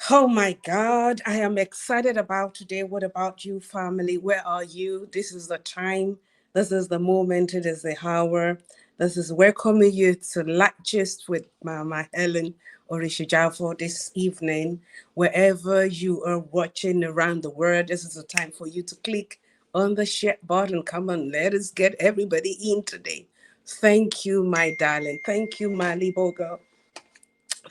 Oh my God, I am excited about today. What about you, family? Where are you? This is the time. This is the moment. It is the hour. This is welcoming you to Light Gist with Mama Helen Oritsejafor this evening. Wherever you are watching around the world, this is the time for you to click on the share button. Come on, let us get everybody in today. Thank you, my darling. Thank you, Mali Bogo.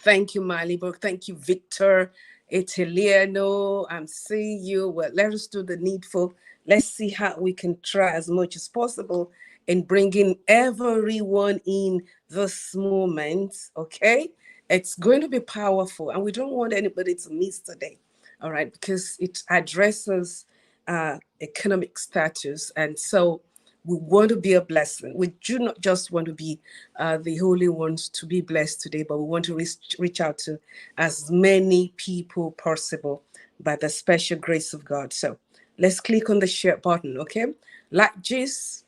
Thank you, Malibok. Thank you, Victor. Italiano. I'm seeing you. Well, let us do the needful. Let's see how we can try as much as possible in bringing everyone in this moment. Okay? It's going to be powerful, and we don't want anybody to miss today. All right? Because it addresses economic status. And so we want to be a blessing. We do not just want to be the holy ones to be blessed today, but we want to reach out to as many people possible by the special grace of God. So let's click on the share button, okay? Like this,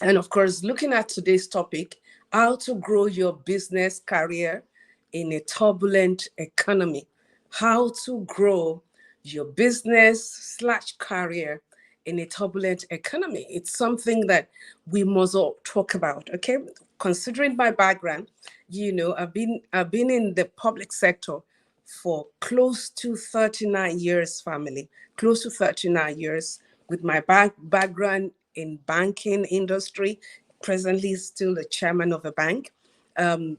and of course, looking at today's topic, how to grow your business career in a turbulent economy. How to grow your business/career in a turbulent economy. It's something that we must all talk about. Okay, considering my background, I've been in the public sector for close to 39 years, family, close to 39 years with my background in banking industry, presently still the chairman of a bank,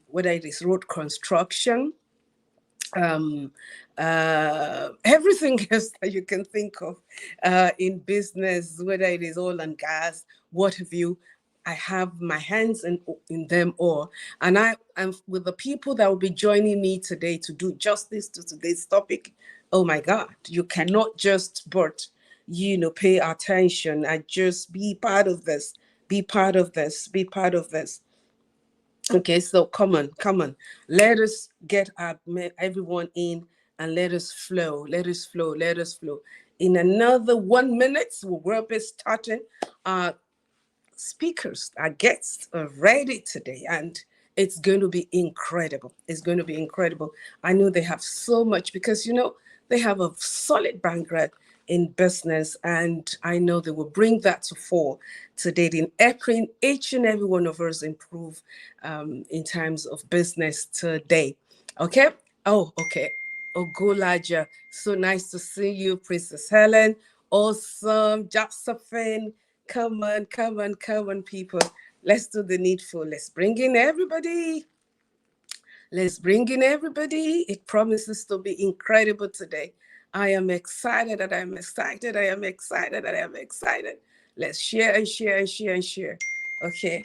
whether it is road construction, um, everything else that you can think of in business, whether it is oil and gas, what have you. I have my hands in them all. And I am with the people that will be joining me today to do justice to today's topic. Oh my God, you cannot just but, pay attention and just be part of this, be part of this, be part of this. Okay, so come on. Let us get everyone in and let us flow. Let us flow. Let us flow. In another 1 minute, we will be starting. Our speakers, our guests are ready today, and it's going to be incredible. It's going to be incredible. I know they have so much because, they have a solid background in business, and I know they will bring that to fore today in helping each and every one of us improve in terms of business today. Okay? Oh, okay. Ogulaja, so nice to see you, Princess Helen. Awesome, Josephine. Come on, people. Let's do the needful. Let's bring in everybody. Let's bring in everybody. It promises to be incredible today. I am excited that I am excited. I am excited that I am excited. Let's share and share and share and share. Okay.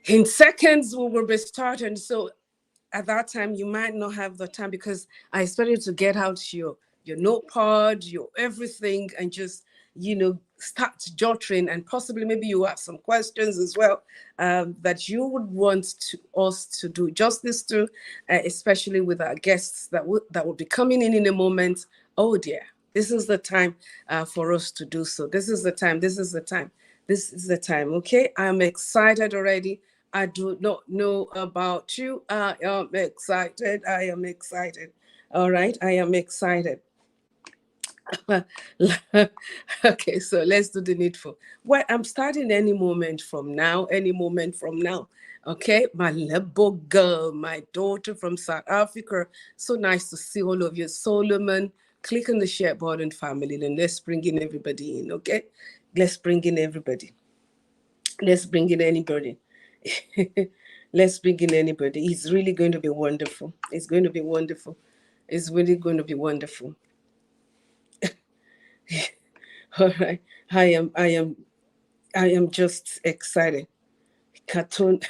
In seconds, we will be starting. So at that time, you might not have the time because I expect you to get out your notepad, your everything, and just, start jottering. And possibly maybe you have some questions as well that you would want us to do justice to, especially with our guests that will be coming in a moment. Oh dear, this is the time for us to do so. This is the time. This is the time. This is the time. Okay, I'm excited already. I do not know about you. I am excited. I am excited. All right, I am excited. Okay, so let's do the needful. Well, I'm starting any moment from now. Any moment from now. Okay, my little girl, my daughter from South Africa. So nice to see all of you. Solomon, click on the share button, family, and let's bring in everybody in. Okay, let's bring in everybody. Let's bring in anybody. Let's bring in anybody. It's really going to be wonderful. It's going to be wonderful. It's really going to be wonderful. All right. I am just excited. Cartoon.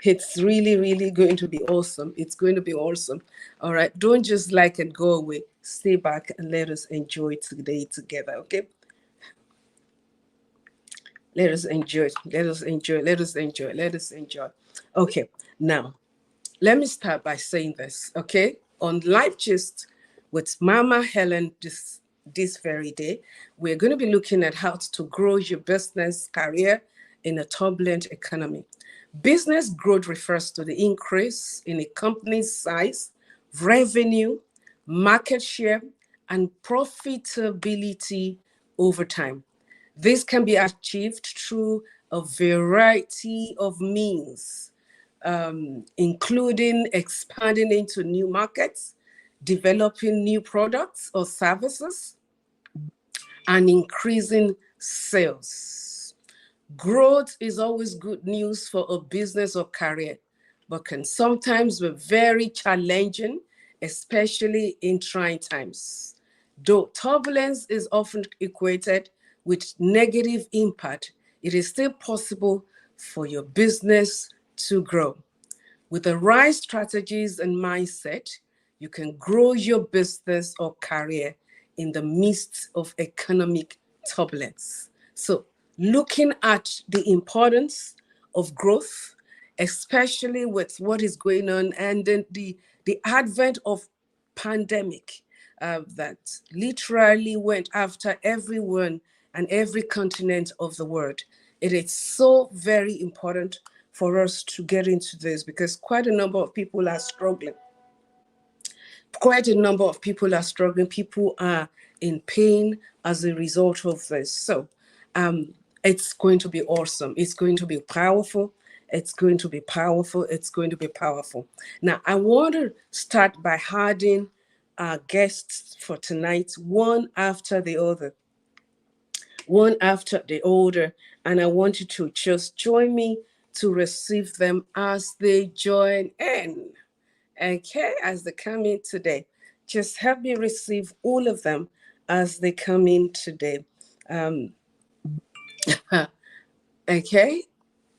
It's really, really going to be awesome. It's going to be awesome. All right. Don't just like and go away. Stay back and let us enjoy today together. Okay. Let us enjoy. Let us enjoy. Let us enjoy. Let us enjoy. Okay. Now, let me start by saying this, okay? On Life Gist with Mama Helen this very day, we're going to be looking at how to grow your business career in a turbulent economy. Business growth refers to the increase in a company's size, revenue, market share, and profitability over time. This can be achieved through a variety of means, including expanding into new markets, developing new products or services, and increasing sales. Growth is always good news for a business or career, but can sometimes be very challenging, especially in trying times. Though turbulence is often equated with negative impact, it is still possible for your business to grow. With the right strategies and mindset, you can grow your business or career in the midst of economic turbulence. So, looking at the importance of growth, especially with what is going on, and then the advent of pandemic that literally went after everyone and every continent of the world. It is so very important for us to get into this because quite a number of people are struggling. Quite a number of people are struggling. People are in pain as a result of this. So it's going to be awesome. It's going to be powerful. It's going to be powerful. It's going to be powerful. Now, I want to start by adding our guests for tonight, one after the other. One after the other. And I want you to just join me to receive them as they join in. Okay, as they come in today. Just help me receive all of them as they come in today. Okay,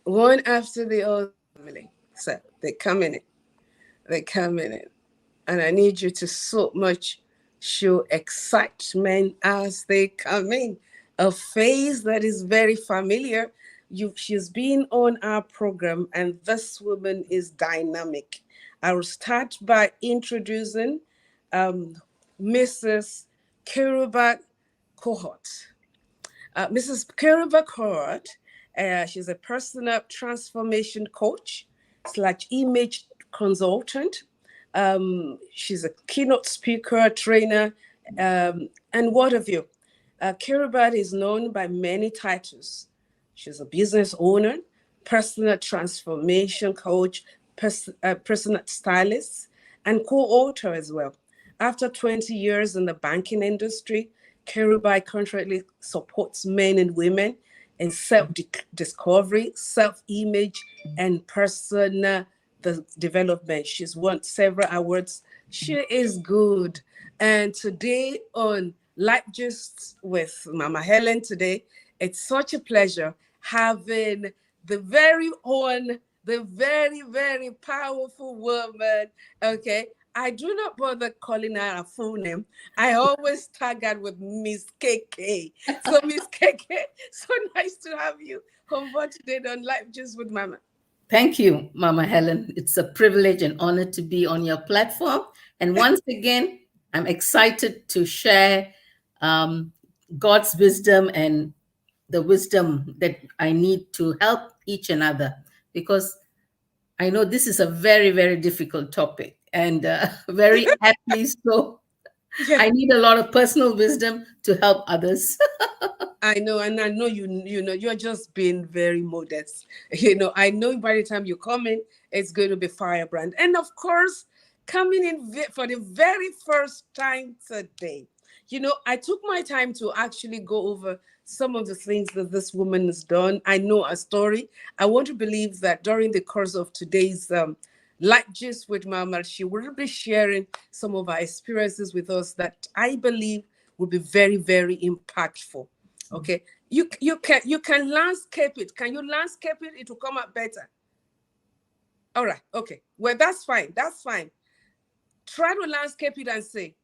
one after the other family. So they come in it. They come in it. And I need you to so much show excitement as they come in. A face that is very familiar. She's been on our program, and this woman is dynamic. I will start by introducing Mrs. Kiruba Cohort. Mrs. Kiruba Cohort, she's a personal transformation coach / image consultant. She's a keynote speaker, trainer, and what have you. Kiruba is known by many titles. She's a business owner, personal transformation coach, personal stylist, and co-author as well. After 20 years in the banking industry, Kiruba currently supports men and women in self-discovery, self-image, and personal development. She's won several awards. She is good. And today on Life Just with Mama Helen today, it's such a pleasure having the very own, the very, very powerful woman. Okay. I do not bother calling her a full name. I always tag her with Miss KK. So Miss KK, so nice to have you on board today on Life Just with Mama. Thank you, Mama Helen. It's a privilege and honor to be on your platform. And once again, I'm excited to share um, God's wisdom and the wisdom that I need to help each another, because I know this is a very, very difficult topic, and very aptly so. Yeah. I need a lot of personal wisdom to help others. I know, and I know you're just being very modest. You know, I know by the time you come in, it's going to be firebrand. And of course, coming in for the very first time today, I took my time to actually go over some of the things that this woman has done. I know a story. I want to believe that during the course of today's Light Gist with Mama, she will be sharing some of her experiences with us that I believe will be very, very impactful. Okay, you can landscape it. Can you landscape it? It will come out better. All right. Okay. Well, that's fine. That's fine. Try to landscape it and say.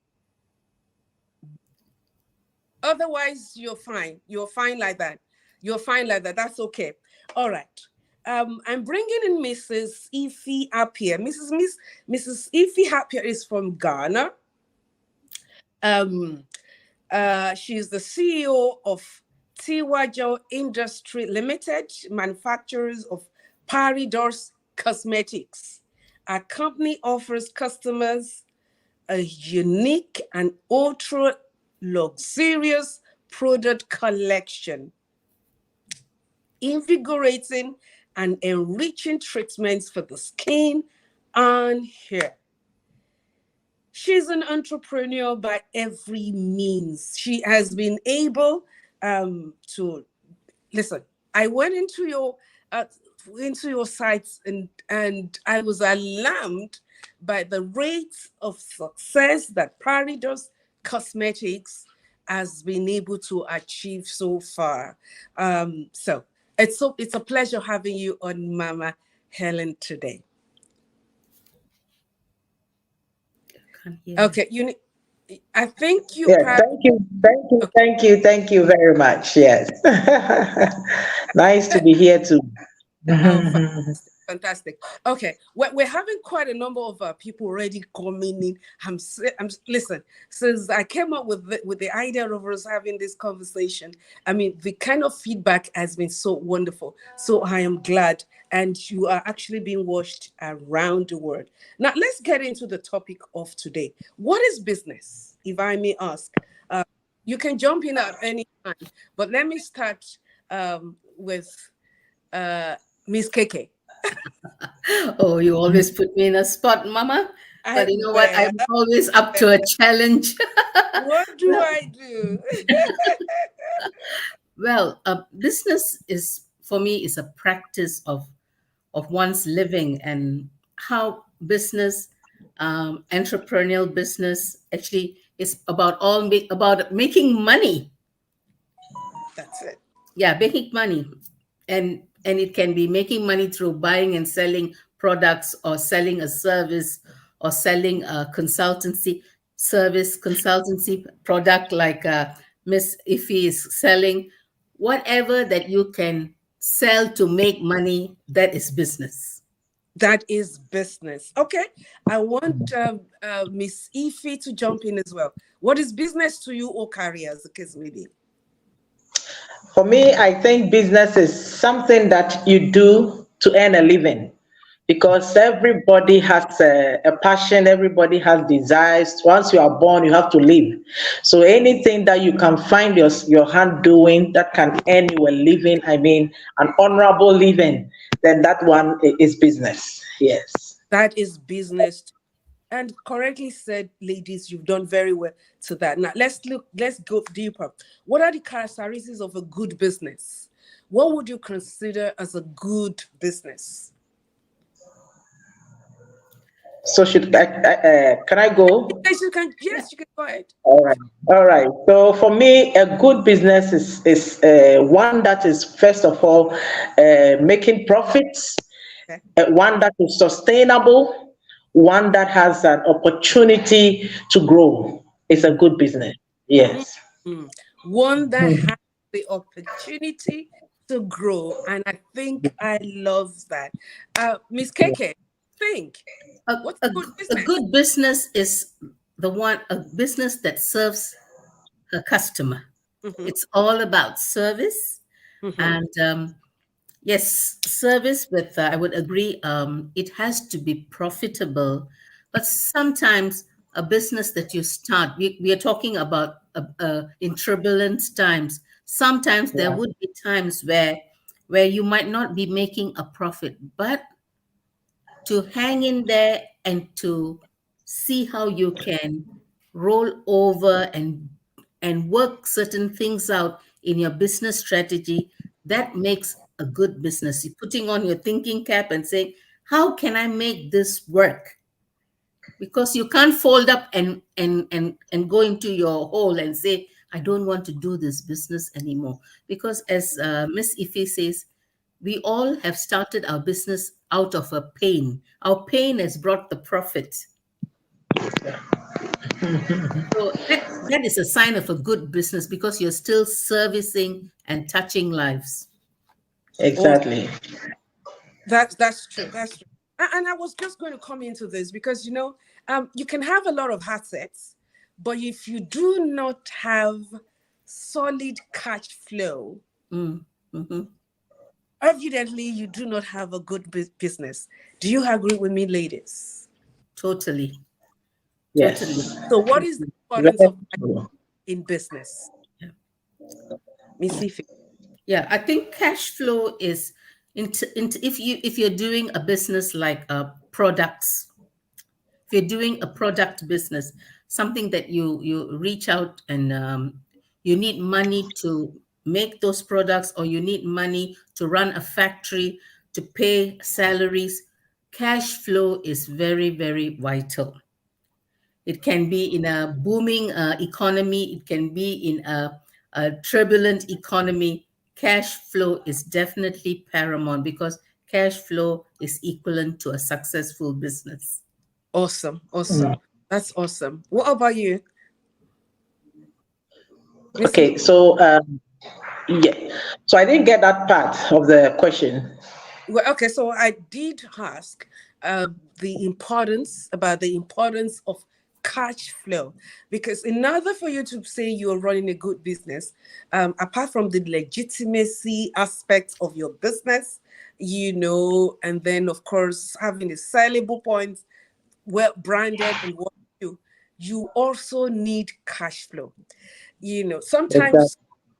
Otherwise, you're fine. You're fine like that. You're fine like that. That's okay. All right. I'm bringing in Mrs. Ife Appiah. Mrs. Ife Appiah is from Ghana. She's the CEO of Tiwajo Industry Limited, manufacturers of Paridors Cosmetics. Our company offers customers a unique and ultra luxurious product collection, invigorating and enriching treatments for the skin and hair. She's an entrepreneur by every means. She has been able to listen. I went into your sites and I was alarmed by the rate of success that Paridors Cosmetics has been able to achieve so far. So it's a pleasure having you on Mama Helen today. Okay, I think you Yes, probably. thank you, thank you, Okay. thank you very much. Yes. Nice to be here too. Oh, fantastic, fantastic. Okay, we're having quite a number of people already coming in. Listen, since I came up with the idea of us having this conversation, I mean, the kind of feedback has been so wonderful. So I am glad, and you are actually being watched around the world. Now, let's get into the topic of today. What is business, if I may ask? You can jump in at any time, but let me start with uh, Miss KK. Oh, you always put me in a spot, Mama. I But you know what? well, I'm always up to a challenge. what do Well, I do? business is for me is a practice of one's living, and how business, entrepreneurial business, actually is about making money. That's it. Yeah, making money, and it can be making money through buying and selling products, or selling a service, or selling a consultancy product, like Miss Ife is selling. Whatever that you can sell to make money, that is business. That is business. Okay. I want Miss Ife to jump in as well. What is business to you or career, as the case may be? For me, I think business is something that you do to earn a living, because everybody has a passion, everybody has desires. Once you are born, you have to live. So anything that you can find your hand doing that can earn you a living, I mean, an honorable living, then that one is business. Yes. That is business. And correctly said, ladies, you've done very well to that. Now let's go deeper. What are the characteristics of a good business? What would you consider as a good business? So can I go? Yes, you can. Yes, you can go ahead. All right. All right. So for me, a good business is one that is first of all making profits, Okay. one that is sustainable, one that has an opportunity to grow. It's a good business. Yes. Mhm. One that has the opportunity to grow, and I think I love that. Miss KK, think A, what's a, a good a business? good business is a business that serves a customer. Hmm. It's all about service. Hmm. And yes, service with, I would agree, it has to be profitable. But sometimes a business that you start, we are talking about in turbulent times. Sometimes there Yeah. would be times where you might not be making a profit, but to hang in there and to see how you can roll over and work certain things out in your business strategy, that makes a good business. You're putting on your thinking cap and saying, how can I make this work? Because you can't fold up and go into your hole and say, I don't want to do this business anymore. Because as Miss Ife says, we all have started our business out of a pain. Our pain has brought the profit. So that is a sign of a good business because you're still servicing and touching lives. Or Exactly. that's true. That's true. And I was just going to come into this because you can have a lot of assets, but if you do not have solid cash flow, Mm, mhm. evidently you do not have a good business. Do you agree with me, ladies? Totally, totally. Yes. So, what is the importance Very of cash true. in business, Yeah. Miss Ife? Yeah, I think cash flow is if you're doing a business like products, if you're doing a product business, something that you reach out and you need money to make those products, or you need money to run a factory, to pay salaries, cash flow is very, very vital. It can be in a booming economy, it can be in a turbulent economy. Cash flow is definitely paramount because cash flow is equivalent to a successful business. Awesome, Mm. awesome. That's awesome. What about you, Miss Lee? Okay. So yeah. So I didn't get that part of the question. Well, okay, so I did ask the importance of cash flow, because in order for you to say you're running a good business, apart from the legitimacy aspect of your business, and then of course having a sellable point, well branded and what you also need cash flow. Exactly. Sometimes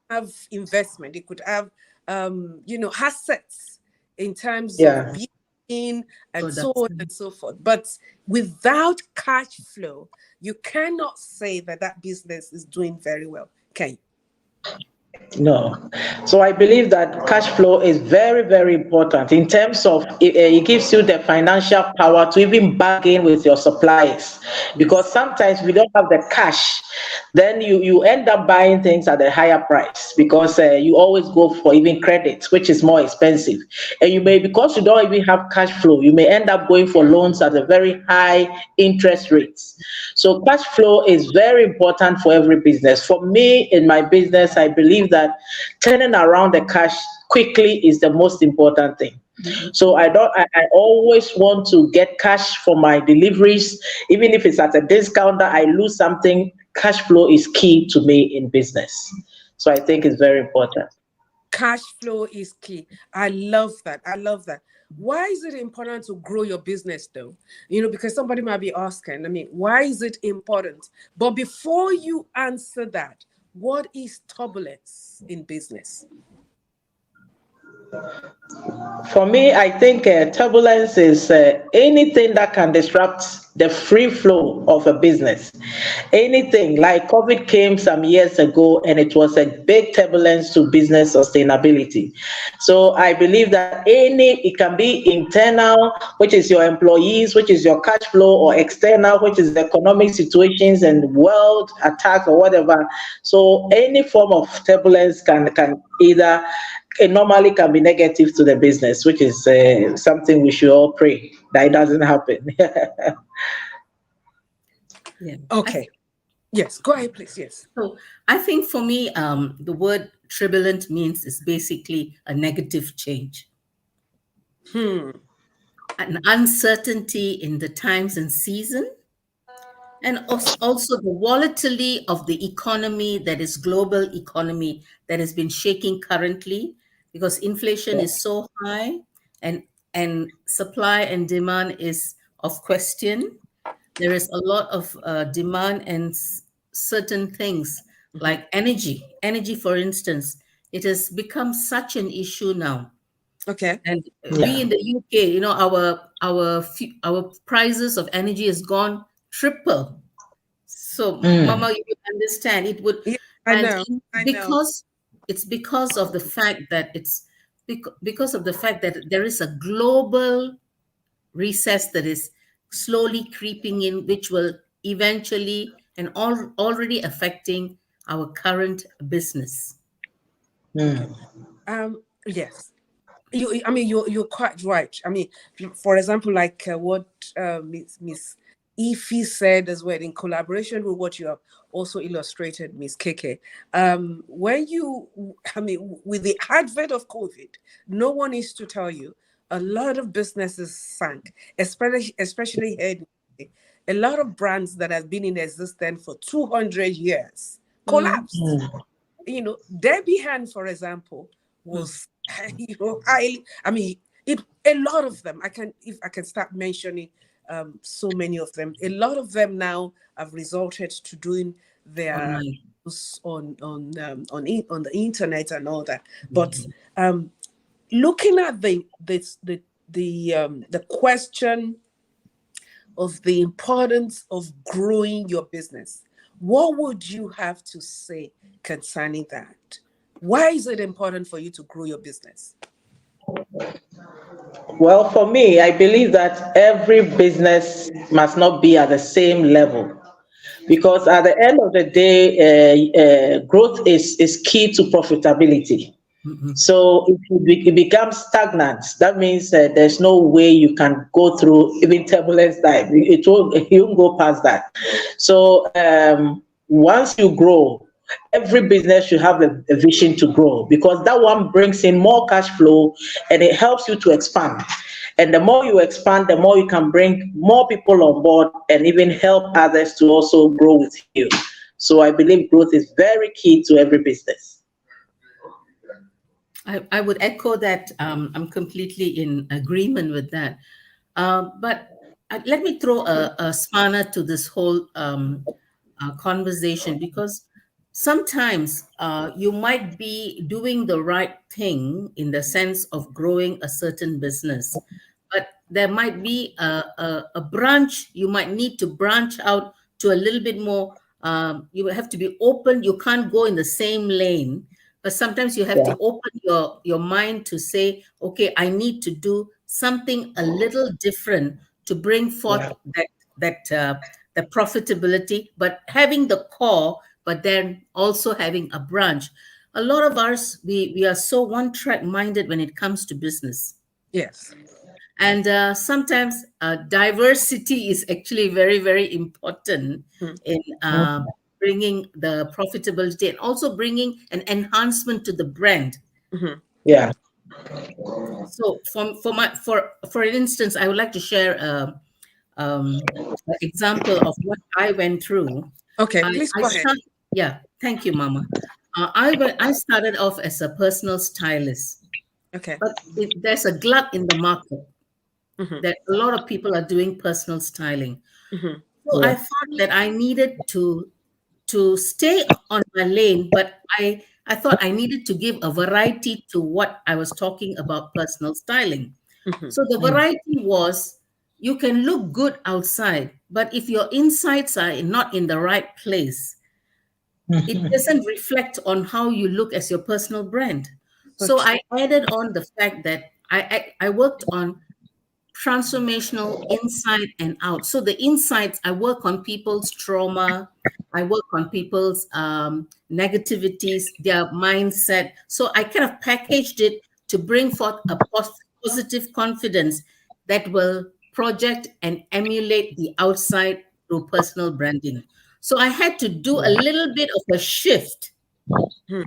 have investment, it could have assets in terms of Yeah. being and so Products. on and so forth, but without cash flow you cannot say that that business is doing very well, can you? No. So I believe that cash flow is very, very important in terms of it gives you the financial power to even bargain with your suppliers. Because Yes. sometimes we don't have the cash, then you end up buying things at a higher price because you always go for even credit, which is more expensive. And you may, because you don't even have cash flow, you may end up going for loans at a very high interest rates. So cash flow is very important for every business. For me, in my business, I believe that turning around the cash quickly is the most important thing. Mhm. So I always want to get cash for my deliveries, even if it's at a discount that I lose something. Cash flow is key to me in business. So I think it's very important. Cash flow is key. I love that. I love that. Why is it important to grow your business though? Because somebody might be asking, why is it important? But before you answer that, what is turbulence in business? For me, I think turbulence is anything that can disrupt the free flow of a business. Anything like COVID came some years ago and it was a big turbulence to business sustainability. So I believe that it can be internal, which is your employees, which is your cash flow, or external, which is the economic situations and world attacks or whatever. So any form of turbulence can either it normally can be negative to the business, which is something we should all pray that it doesn't happen. Yeah. Okay. Yes, go ahead, please. Yes. So I think for me, the word turbulent means is basically a negative change, an uncertainty in the times and season, and also the volatility of the economy, that is global economy, that has been shaking currently because inflation is so high, and supply and demand is of question. There is a lot of demand and certain things like energy, for instance. It has become such an issue now. Okay. And we Yeah. in the UK, our prices of energy has gone triple. So, Mm. Mama, you understand it would, Yeah, I and know. I know. because it's because of the fact that because of the fact that there is a global recess that is slowly creeping in, which will eventually and already affecting our current business. Mm. Yes. I mean, you're quite right. I mean, for example, like what Miss Ify said as well, in collaboration with what you have also illustrated, Miss Keke. When I mean, with the advent of COVID, no one is to tell you, a lot of businesses sank, especially here in the UK. A lot of brands that have been in existence for 200 years Mm, collapsed. Debbie Hand, for example, mm. was highly. I mean, a lot of them. If I can start mentioning so many of them. A lot of them now have resorted to doing their Online. on the internet and all that. But um, looking at the question of the importance of growing your business, what would you have to say concerning that? Why is it important for you to grow your business? Well, for me, I believe that every business must not be at the same level because at the end of the day, growth is key to profitability. Mhm. So if it becomes stagnant, that means there's no way you can go through even turbulence time. You won't go past that. So once you grow, every business should have a vision to grow because that one brings in more cash flow and it helps you to expand. And the more you expand, the more you can bring more people on board and even help others to also grow with you. So I believe growth is very key to every business. I would echo that. I'm completely in agreement with that. But let me throw a spanner to this whole conversation, because sometimes you might be doing the right thing in the sense of growing a certain business, but there might be a branch. You might need to branch out to a little bit more. You have to be open. You can't go in the same lane, but sometimes you have Yeah, to open your mind to say, okay, I need to do something a little different to bring forth yeah, that the profitability, but having the core, but then also having a branch. A lot of us, we are so one track minded when it comes to business. Yes. And sometimes diversity is actually very, very important Mhm. in bringing the profitability and also bringing an enhancement to the brand. Mhm. yeah. So, for instance, I would like to share an example of what I went through. Okay, I, please I go ahead. start, yeah, thank you, Mama. I started off as a personal stylist, Okay. but there's a glut in the market Mhm. that a lot of people are doing personal styling. Mhm. So Yeah. I thought that I needed to stay on my lane, but I thought I needed to give a variety to what I was talking about personal styling. Mhm. So the variety was, you can look good outside, but if your insides are not in the right place, it doesn't reflect on how you look as your personal brand. So So true. I added on the fact that I worked on transformational inside and out. So the insides, I work on people's trauma, I work on people's negativities, their mindset. So I kind of packaged it to bring forth a positive confidence that will project and emulate the outside through personal branding. So I had to do a little bit of a shift Hmm.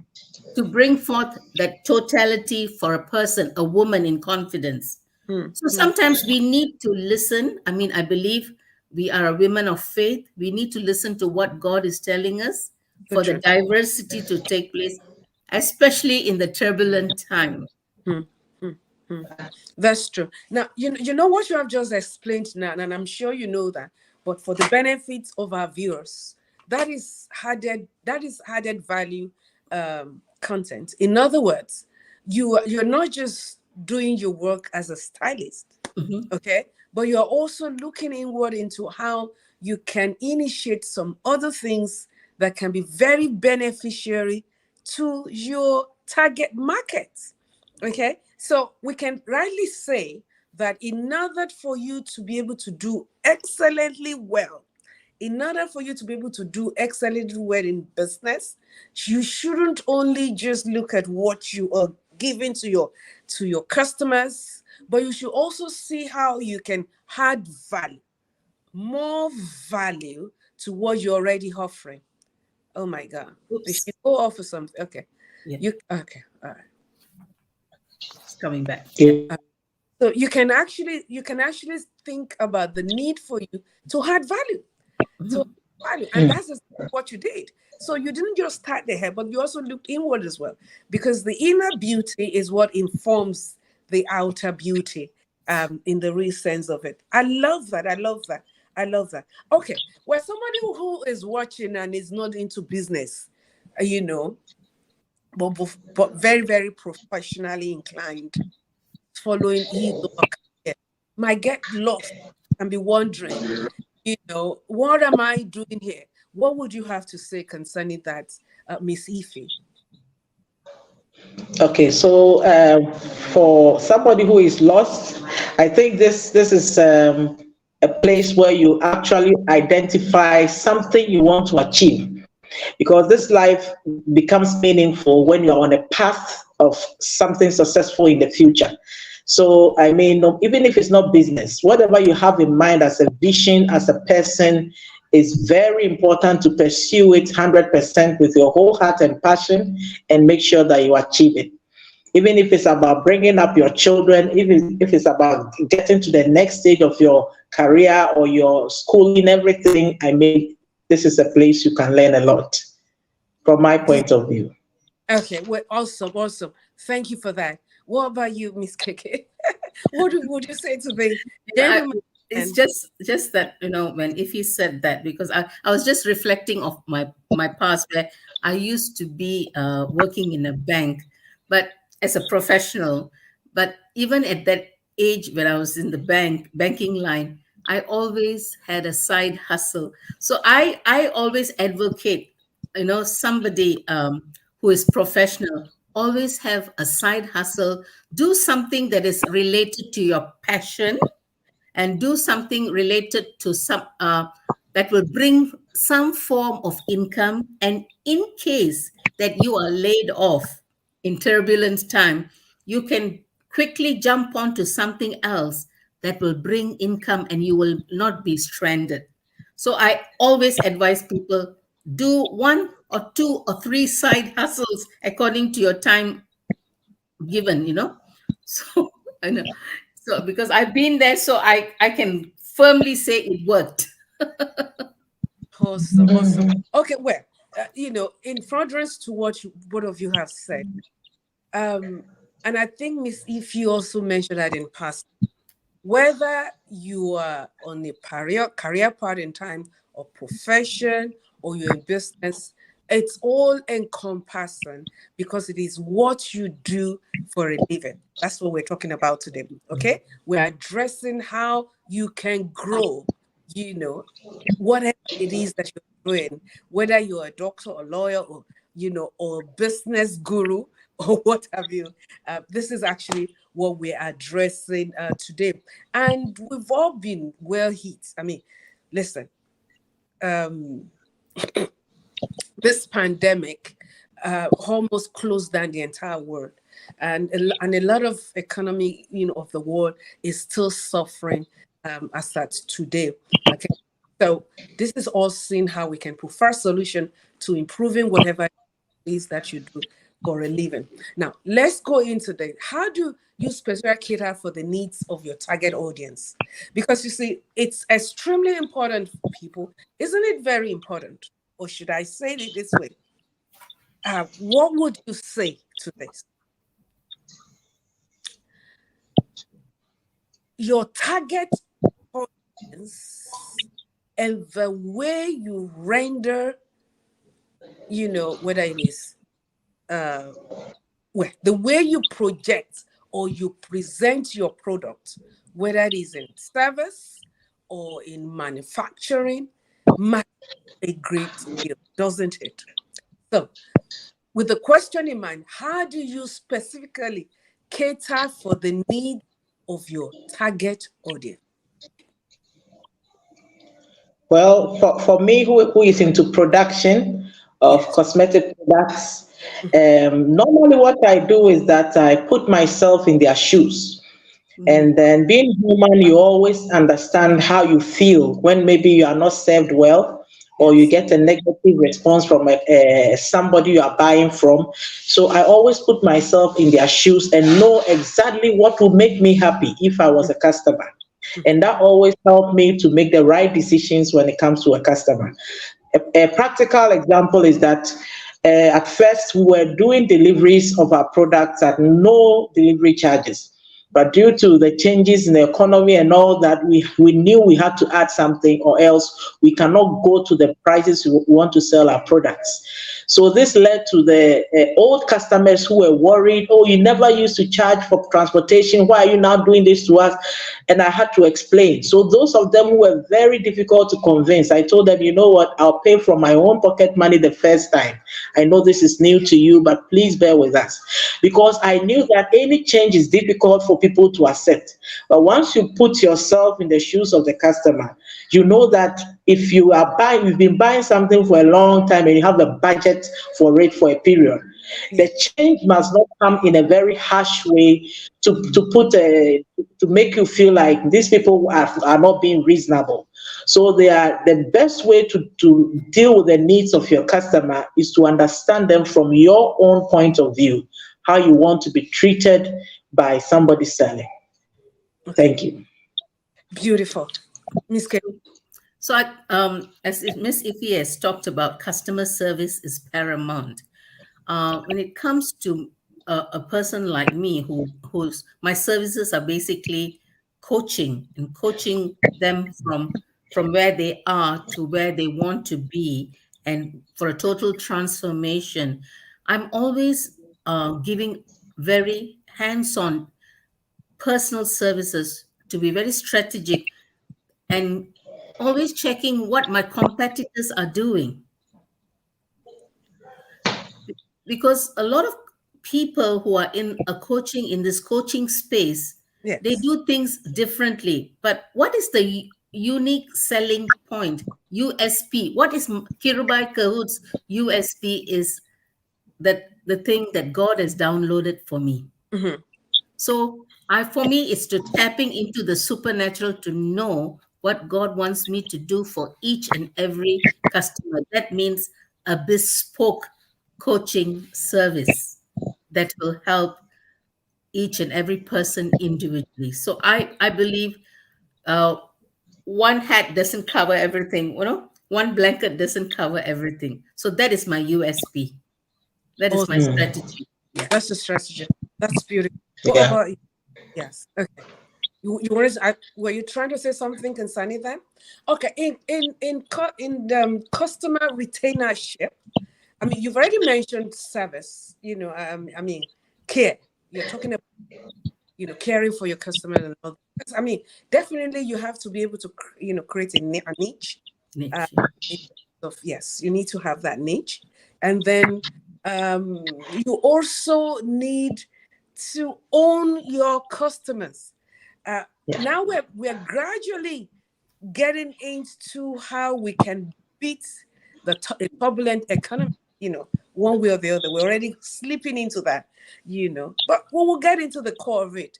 to bring forth that totality for a person, a woman in confidence. Hmm. So Hmm. sometimes we need to listen. I mean, I believe we are a women of faith. We need to listen to what God is telling us So for the true. diversity to take place, especially in the turbulent time. Hmm. Hmm. Hmm. That's true. Now, you know what you have just explained now, and I'm sure you know that, but for the benefits of our viewers, that is added value content. In other words, you're not just doing your work as a stylist, Mhm. okay, but you're also looking inward into how you can initiate some other things that can be very beneficiary to your target market. Okay, so we can rightly say that in order for you to be able to do excellently well, in order for you to be able to do excellently well in business, you shouldn't only just look at what you are giving to your customers, but you should also see how you can add value, more value to what you're already offering. Oh my God. You Oops. should go off for something. Okay. Yeah, You okay. All right. it's coming back. Yeah. So you can actually think about the need for you to add value, to Mhm. add value, and that's just what you did. So you didn't just start there, but you also looked inward as well, because the inner beauty is what informs the outer beauty. In the real sense of it, I love that. I love that. I love that. Okay, well, somebody who is watching and is not into business, you know, but very very professionally inclined, following his or her career, might get lost and be wondering, what am I doing here? What would you have to say concerning that, Miss Ife? Okay, so for somebody who is lost, I think this is a place where you actually identify something you want to achieve, because this life becomes meaningful when you're on a path of something successful in the future. So, I mean, even if it's not business, whatever you have in mind as a vision, as a person, is very important to pursue it 100% with your whole heart and passion, and make sure that you achieve it. Even if it's about bringing up your children, even if it's about getting to the next stage of your career or your schooling, everything, I mean, this is a place you can learn a lot from my Yeah. point of view. Okay. Well, awesome, awesome. Thank you for that. What about you, Miss Keke? What would you say to the I, gentleman? it's just that, when if he said that, because I was just reflecting of my past, where I used to be working in a bank, but as a professional. But even at that age, when I was in the banking line, I always had a side hustle. So I always advocate, somebody who is professional, always have a side hustle. Do something that is related to your passion, and do something related to some that will bring some form of income. And in case that you are laid off in turbulent time, you can quickly jump onto something else that will bring income, and you will not be stranded. So I always advise people, do one or two or three side hustles according to your time given. So I know. So because I've been there, so I can firmly say it worked. Awesome, awesome. Okay, well, in furtherance to what both of you have said, um, and I think Miss Ify also mentioned that in past, whether you are on a career path in time or profession, or you're in business, It's all encompassing because it is what you do for a living. That's what we're talking about today. Okay. We're addressing how you can grow, whatever it is that you're doing, whether you're a doctor or lawyer or, or business guru or what have you. This is actually what we're addressing today. And we've all been well hit. I mean, listen, this pandemic almost closed down the entire world, and a lot of economy, of the world is still suffering as at today. Okay, so this is all seeing how we can prefer solution to improving whatever it is that you do for a living. Now, let's go into how do you specifically cater for the needs of your target audience? Because you see, it's extremely important for people. Isn't it very important? Or should I say it this way? What would you say to this? Your target audience and the way you render, whether it is, the way you project or you present your product, whether it is in service or in manufacturing, matters a great deal, doesn't it? So, with the question in mind, how do you specifically cater for the need of your target audience? Well, for me, who is into production of cosmetic products, normally what I do is that I put myself in their shoes. And then being human, you always understand how you feel when maybe you are not served well or you get a negative response from somebody you are buying from. So I always put myself in their shoes and know exactly what would make me happy if I was a customer. And that always helped me to make the right decisions when it comes to a customer. A practical example is that at first we were doing deliveries of our products at no delivery charges. But due to the changes in the economy and all that, we knew we had to add something or else we cannot go to the prices we want to sell our products. So this led to the old customers who were worried, oh, you never used to charge for transportation. Why are you now doing this to us? And I had to explain. So those of them who were very difficult to convince, I told them, you know what, I'll pay from my own pocket money the first time. I know this is new to you, but please bear with us. Because I knew that any change is difficult for people to accept. But once you put yourself in the shoes of the customer, you know that if you've been buying something for a long time and you have a budget for it for a period, the change must not come in a very harsh way to make you feel like these people are not being reasonable. So the best way to deal with the needs of your customer is to understand them from your own point of view, how you want to be treated by somebody selling. Thank you. Beautiful. Ms. K. So, as Ms. Ife has talked about, customer service is paramount. When it comes to a person like me, whose my services are basically coaching them from where they are to where they want to be, and for a total transformation, I'm always giving very hands-on personal services to be very strategic and always checking what my competitors are doing. Because a lot of people who are in this coaching space, they do things differently. But what is the unique selling point, USP? What is Kirubai Kahoot's USP is that the thing that God has downloaded for me. So for me, it's to tapping into the supernatural to know what God wants me to do for each and every customer. That means a bespoke coaching service that will help each and every person individually. So I believe one hat doesn't cover everything, one blanket doesn't cover everything. So that is my USP. That is my strategy. Yeah, that's a strategy. That's beautiful. What about you? Yes. Okay. You were you trying to say something concerning that? Okay. In the customer retainership, I mean, you've already mentioned service, I mean, care. You're talking about, caring for your customer and all that. I mean, definitely you have to be able to, create a niche. Niche. Yes, you need to have that niche. And then you also need to own your customers. Now we're gradually getting into how we can beat the turbulent economy, one way or the other. We're already slipping into that, but we will get into the core of it.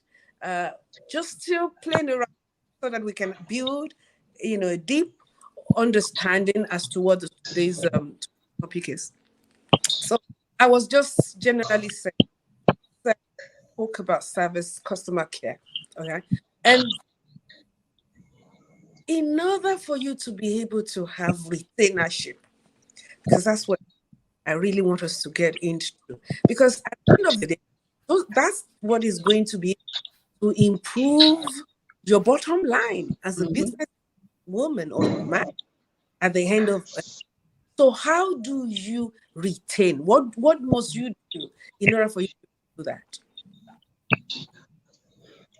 Just still playing around so that we can build, a deep understanding as to what today's topic is. So I was just generally saying, talk about service, customer care, okay? And in order for you to be able to have retainership, because that's what I really want us to get into, because at the end of the day, that's what is going to be to improve your bottom line as a business woman or man at the end of it. So how do you retain? What must you do in order for you to do that?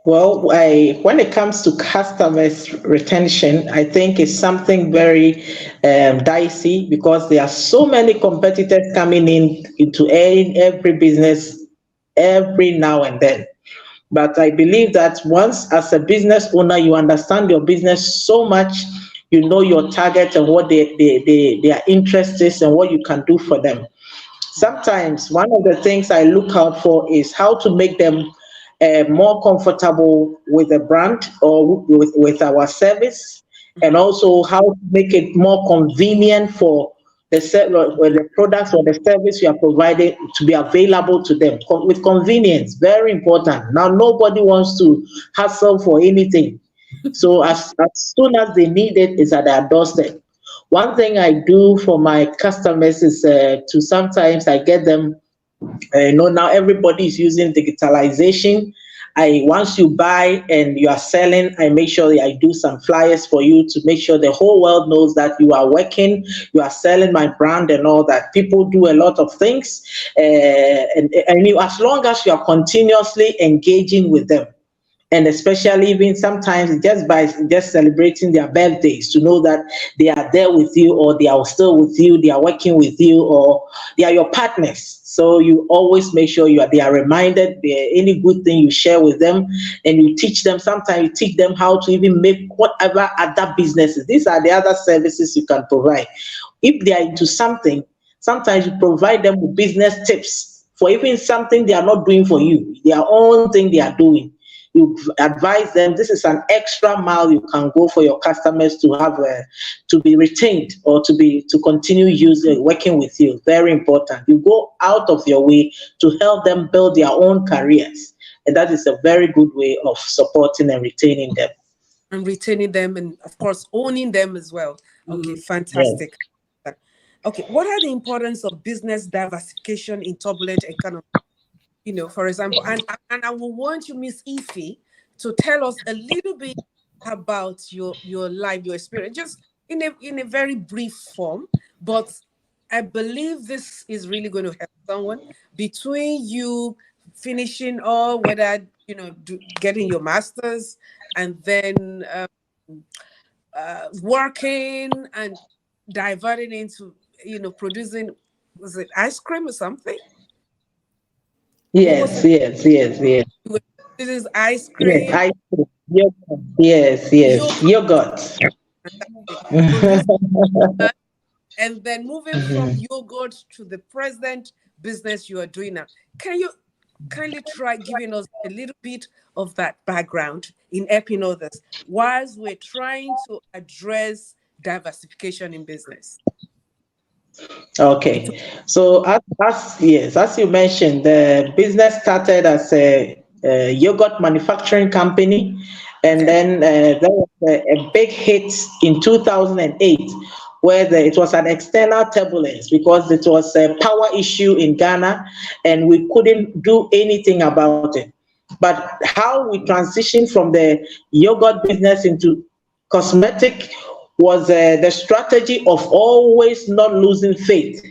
Well, when it comes to customers retention, I think it's something very dicey because there are so many competitors coming into every business every now and then. But I believe that once, as a business owner, you understand your business so much, you know your target and what their interest is and what you can do for them. Sometimes one of the things I look out for is how to make them more comfortable with the brand or with our service, and also how to make it more convenient for the products or the service you are providing to be available to them with convenience. Very important. Now nobody wants to hassle for anything. So as soon as they need it, it's at their doorstep. One thing I do for my customers is to sometimes I get them, now everybody is using digitalization. Once you buy and you are selling, I make sure I do some flyers for you to make sure the whole world knows that you are working, you are selling my brand and all that. People do a lot of things, and as long as you are continuously engaging with them, and especially even sometimes just by just celebrating their birthdays, to know that they are there with you, or they are still with you, they are working with you, or they are your partners. So you always make sure they are reminded any good thing you share with them, and you teach them. Sometimes you teach them how to even make whatever other businesses. These are the other services you can provide. If they are into something, sometimes you provide them with business tips for even something they are not doing for you, their own thing they are doing. You advise them. This is an extra mile you can go for your customers to have to be retained, or to continue working with you. Very important. You go out of your way to help them build their own careers, and that is a very good way of supporting and retaining them. And retaining them, and of course owning them as well. Okay, fantastic. Yes. Okay, what are the importance of business diversification in turbulent economy? For example, and I will want you, Miss Ify, to tell us a little bit about your life, your experience, just in a very brief form. But I believe this is really going to help someone between you finishing, or whether getting your master's and then working and diverting into producing, was it ice cream or something? Yes. This is ice cream. Yes, ice cream. Yes. Yogurt. And then moving from yogurt to the present business you are doing now. Can you kindly try giving us a little bit of that background in helping others whilst we're trying to address diversification in business? Okay, so as you mentioned, the business started as a yogurt manufacturing company, and then there was a big hit in 2008, where it was an external turbulence because it was a power issue in Ghana, and we couldn't do anything about it. But how we transitioned from the yogurt business into cosmetic was the strategy of always not losing faith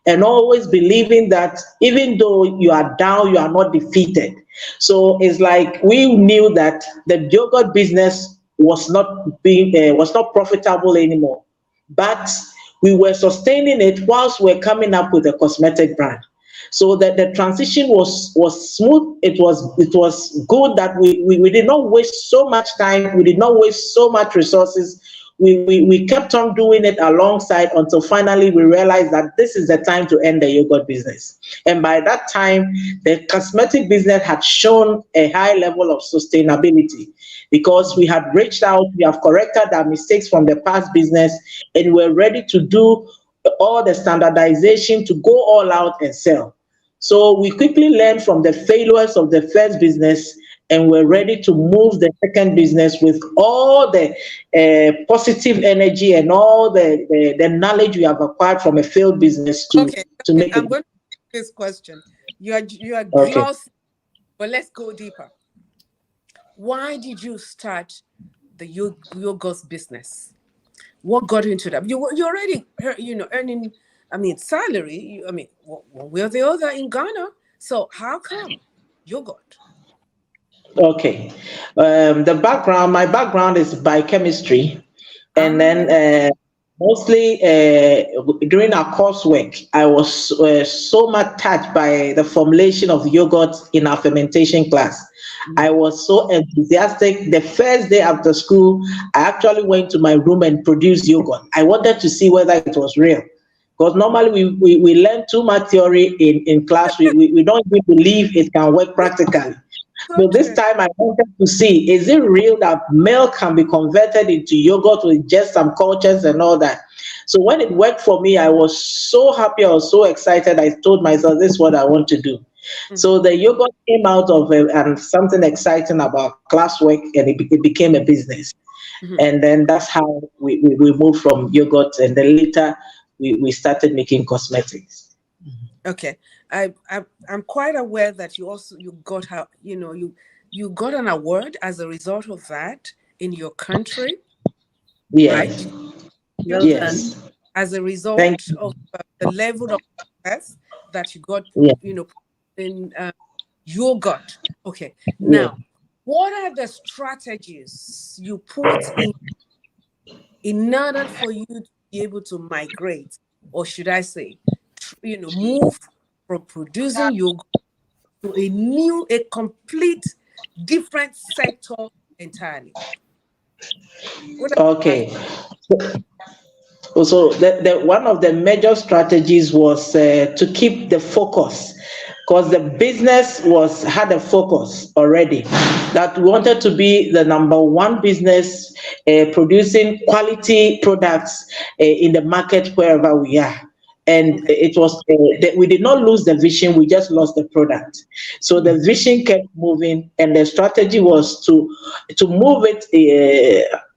and always believing that even though you are down, you are not defeated. So it's like we knew that the yogurt business was not profitable anymore, but we were sustaining it whilst we're coming up with a cosmetic brand. So that the transition was smooth. It was good that we did not waste so much time. We did not waste so much resources. We kept on doing it alongside until finally we realized that this is the time to end the yogurt business. And by that time, the cosmetic business had shown a high level of sustainability because we had reached out, we have corrected our mistakes from the past business, and we're ready to do all the standardization to go all out and sell. So we quickly learned from the failures of the first business, and we're ready to move the second business with all the positive energy and all the knowledge we have acquired from a failed business to make it. I'm going to ask this question. You are Okay. glossy, but let's go deeper. Why did you start the yogurt business? What got you into that? You already, earning, salary. One way or the other in Ghana. So how come yogurt? Okay. My background is biochemistry, and then mostly during our coursework, I was so much touched by the formulation of yogurt in our fermentation class. I was so enthusiastic. The first day after school, I actually went to my room and produced yogurt. I wanted to see whether it was real. Because normally we learn too much theory in class. We don't even believe it can work practically. So this time I wanted to see, is it real that milk can be converted into yogurt with just some cultures and all that? So when it worked for me, I was so happy, I was so excited. I told myself, this is what I want to do. So the yogurt came out of and something exciting about classwork, and it became a business. And then that's how we moved from yogurt, and then later we started making cosmetics. Okay, I'm quite aware that you got you got an award as a result of that in your country. Yes. Right? Yes. As a result of the level of success that you got, in yogurt. Okay. Now, what are the strategies you put in order for you to be able to migrate, or should I say, move from producing yogurt to a complete different sector entirely? Okay. So the one of the major strategies was to keep the focus, because the business had a focus already that we wanted to be the number one business producing quality products in the market wherever we are. And it was we did not lose the vision, we just lost the product. So the vision kept moving, and the strategy was to move it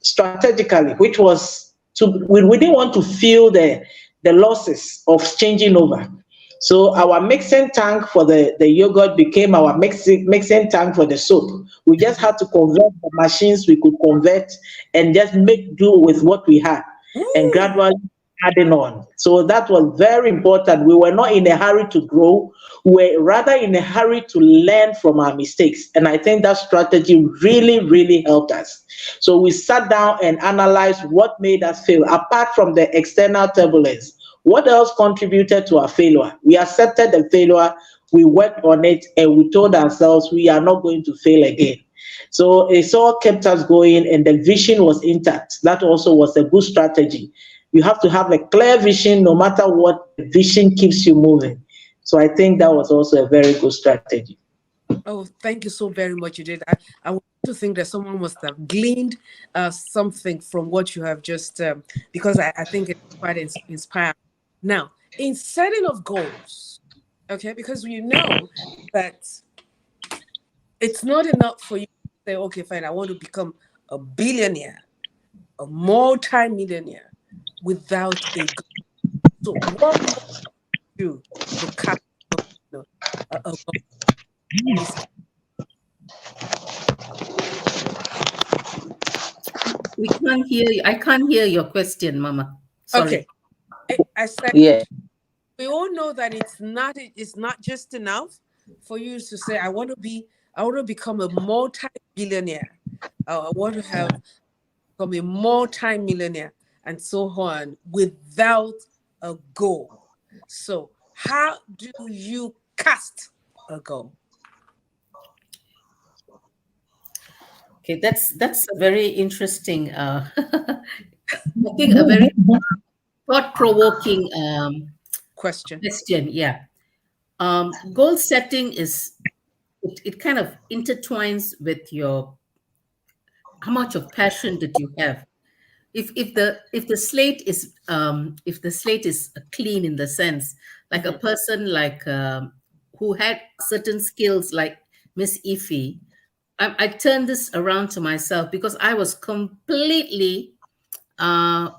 strategically, which was we didn't want to feel the losses of changing over. So our mixing tank for the yogurt became our mixing tank for the soap. We just had to convert the machines we could convert and just make do with what we had, and gradually adding on. So that was very important. We were not in a hurry to grow. We were rather in a hurry to learn from our mistakes. And I think that strategy really, really helped us. So we sat down and analyzed what made us fail, apart from the external turbulence. What else contributed to our failure? We accepted the failure, we worked on it, and we told ourselves we are not going to fail again. So it all kept us going, and the vision was intact. That also was a good strategy. You have to have a clear vision, no matter what, the vision keeps you moving. So I think that was also a very good strategy. Oh, thank you so very much. You did. I want to think that someone must have gleaned something from what you have just, because I think it's quite inspiring. Now, in setting of goals, okay, because we know that it's not enough for you to say, okay, fine, I want to become a billionaire, a multi-millionaire without a goal. So what must you do to capture a goal? We can't hear you. I can't hear your question, Mama. Sorry. Okay. I said, we all know that it's not just enough for you to say, I want to become a multi-billionaire. I want to have become a multi-millionaire and so on without a goal. So how do you cast a goal? Okay, that's a very interesting, I think a very thought-provoking Question. question. Yeah. Goal setting it kind of intertwines with your how much of passion that you have. If the slate is clean in the sense, like a person like who had certain skills like Miss Ify, I turned this around to myself because I was completely uh,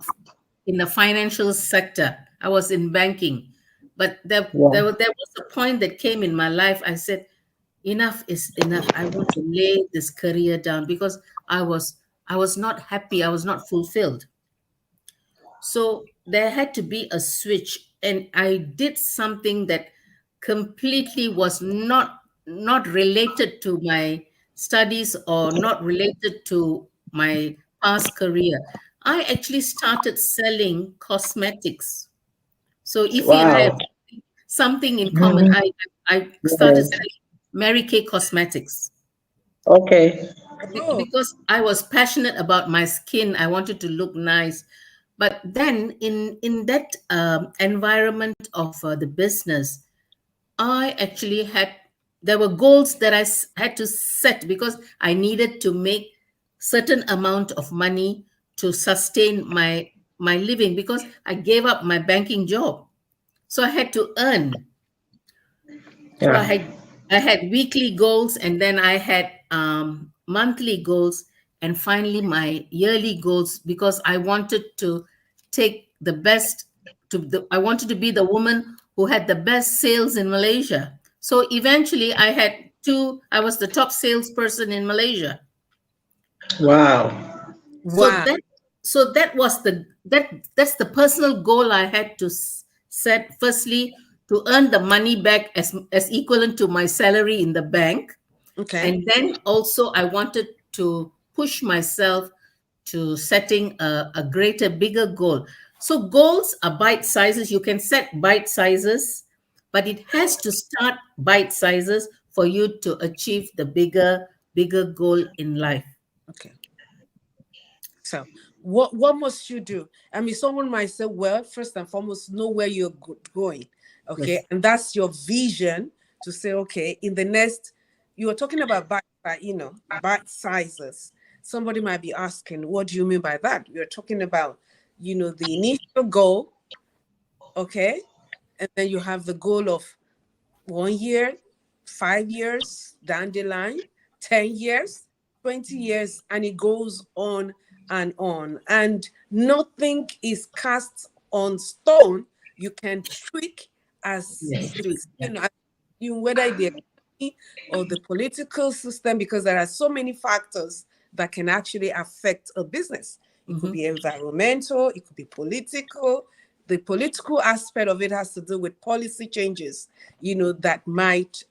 in the financial sector. I was in banking, but Wow. there was a point that came in my life. I said, enough is enough. I want to lay this career down because I was I was not happy. I was not fulfilled. So there had to be a switch, and I did something that completely was not related to my studies or not related to my past career. I actually started selling cosmetics. So Ify and I have Wow. something in common. Mhm. I started Yes. selling Mary Kay cosmetics Okay. Oh, because I was passionate about my skin. I wanted to look nice. But then in that environment of the business, I actually there were goals that had to set because I needed to make certain amount of money to sustain my living because I gave up my banking job. So I had to earn. So Yeah. I had weekly goals, and then I had monthly goals, and finally my yearly goals because I wanted to take the best I wanted to be the woman who had the best sales in Malaysia. So eventually I was the top salesperson in Malaysia. Wow. So wow. that was that's the personal goal I had to set. Firstly, to earn the money back as equivalent to my salary in the bank, Okay. and then also I wanted to push myself to setting a greater, bigger goal. So goals are bite sizes. You can set bite sizes, but it has to start bite sizes for you to achieve the bigger goal in life. Okay. So, what must you do? I mean, someone might say, well, first and foremost, know where you're going. Okay, Yes. and that's your vision to say, okay, in the next, you were talking about bite sizes. Somebody might be asking, what do you mean by that? You're talking about, the initial goal, okay, and then you have the goal of 1 year, 5 years down the line, 10 years, 20 years, and it goes on and on. And nothing is cast on stone. You can tweak as Yes. you Tweak. see, Yeah. whether the economy or the political system, because there are so many factors that can actually affect a business. It could Mhm. be environmental, it could be political. The political aspect of it has to do with policy changes, that might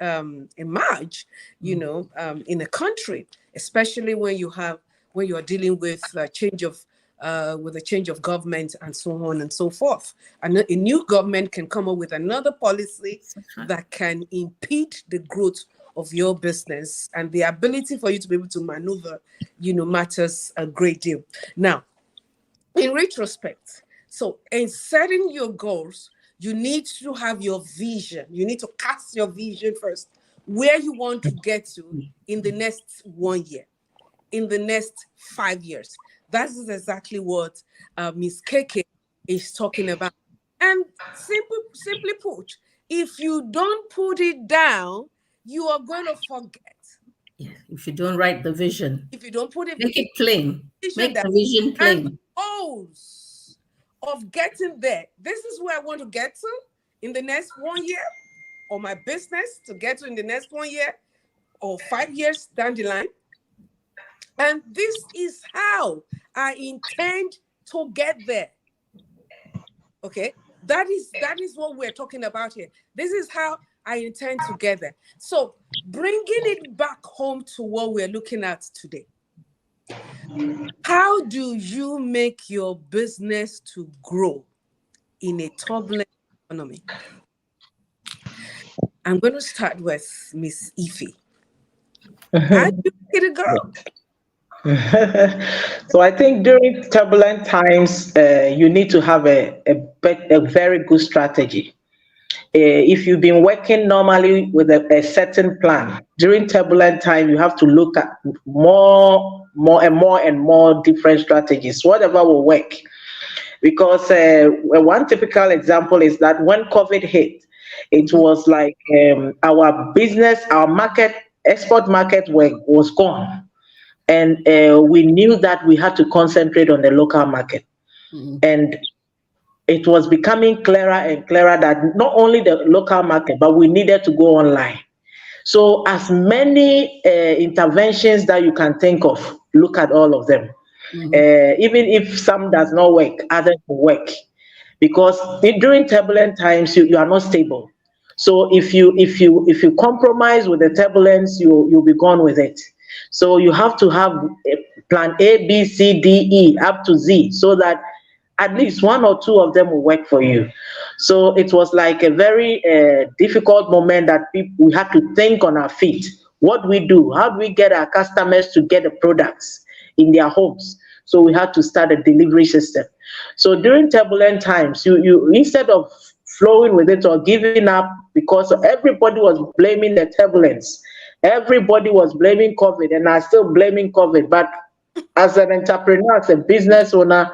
emerge, in a country, especially when you are dealing with a change of government and so on and so forth. And a new government can come up with another policy That's right. that can impede the growth of your business, and the ability for you to be able to maneuver, matters a great deal. Now, in retrospect, so in setting your goals, you need to have your vision. You need to cast your vision first, where you want to get to in the next 1 year, in the next 5 years. That is exactly what Ms. KK is talking about. And simply put, if you don't put it down, you are going to forget. Yeah. If you don't write the vision, If you don't put make it plain. vision Make down the vision and plain. goals of getting there. This is where I want to get to in the next 1 year, or my business to get to in the next 1 year or 5 years down the line. And this is how I intend to get there. Okay. that is what we're talking about here. This is how I intend to get there. So bringing it back home to what we're looking at today. How do you make your business to grow in a turbulent economy? I'm going to start with Miss Ify. How do you make it grow? So I think during turbulent times, you need to have a very good strategy. If you've been working normally with a certain plan, during turbulent time, you have to look at more different strategies, whatever will work. Because one typical example is that when COVID hit, it was like our business, our market, export market was gone. And we knew that we had to concentrate on the local market. And it was becoming clearer and clearer that not only the local market, but we needed to go online. So as many interventions that you can think of, look at all of them. Even if some does not work, others will work. Because during turbulent times, you are not stable. So if you compromise with the turbulence, you'll be gone with it. So you have to have plan A, B, C, D, E up to Z, so that at least one or two of them will work for you. So it was like a very difficult moment that we had to think on our feet. What we do? How do we get our customers to get the products in their homes? So we had to start a delivery system. So during turbulent times, you instead of flowing with it or giving up, because everybody was blaming the turbulence, everybody was blaming COVID, and are still blaming COVID. But as an entrepreneur, as a business owner,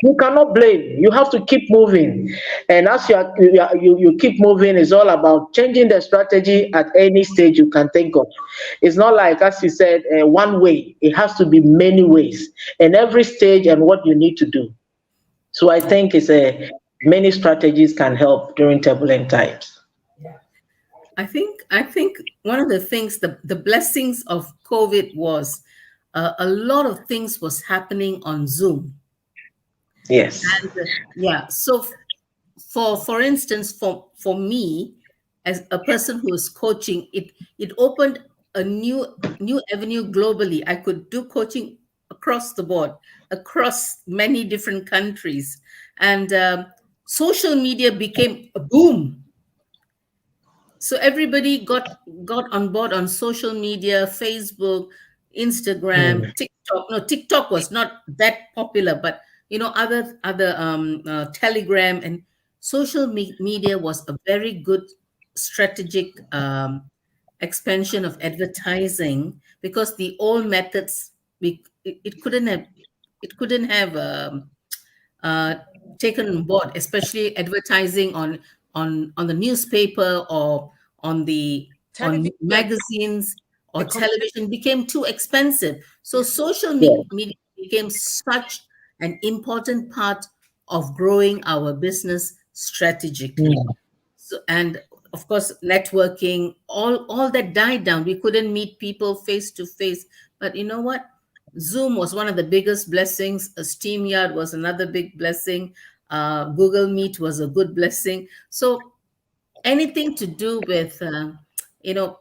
you cannot blame. You have to keep moving. And as you keep moving, it's all about changing the strategy at any stage you can think of. It's not like, as you said, one way. It has to be many ways, and every stage and what you need to do. So I think many strategies can help during turbulent times. I think one of the things, the blessings of COVID was a lot of things was happening on Zoom. Yes. And yeah, so for instance, for me, as a person who is coaching, it opened a new avenue globally. I could do coaching across the board, across many different countries, and social media became a boom. So everybody got on board on social media, Facebook, Instagram, TikTok. No, TikTok was not that popular, but other Telegram and social media was a very good strategic expansion of advertising, because the old methods it couldn't have taken on board, especially advertising on the newspaper or on Television. magazines or television became too expensive. So social media became such an important part of growing our business strategically. So, and of course, networking, all that died down. We couldn't meet people face to face. But you know what? Zoom was one of the biggest blessings. SteamYard was another big blessing. Google Meet was a good blessing. So anything to do with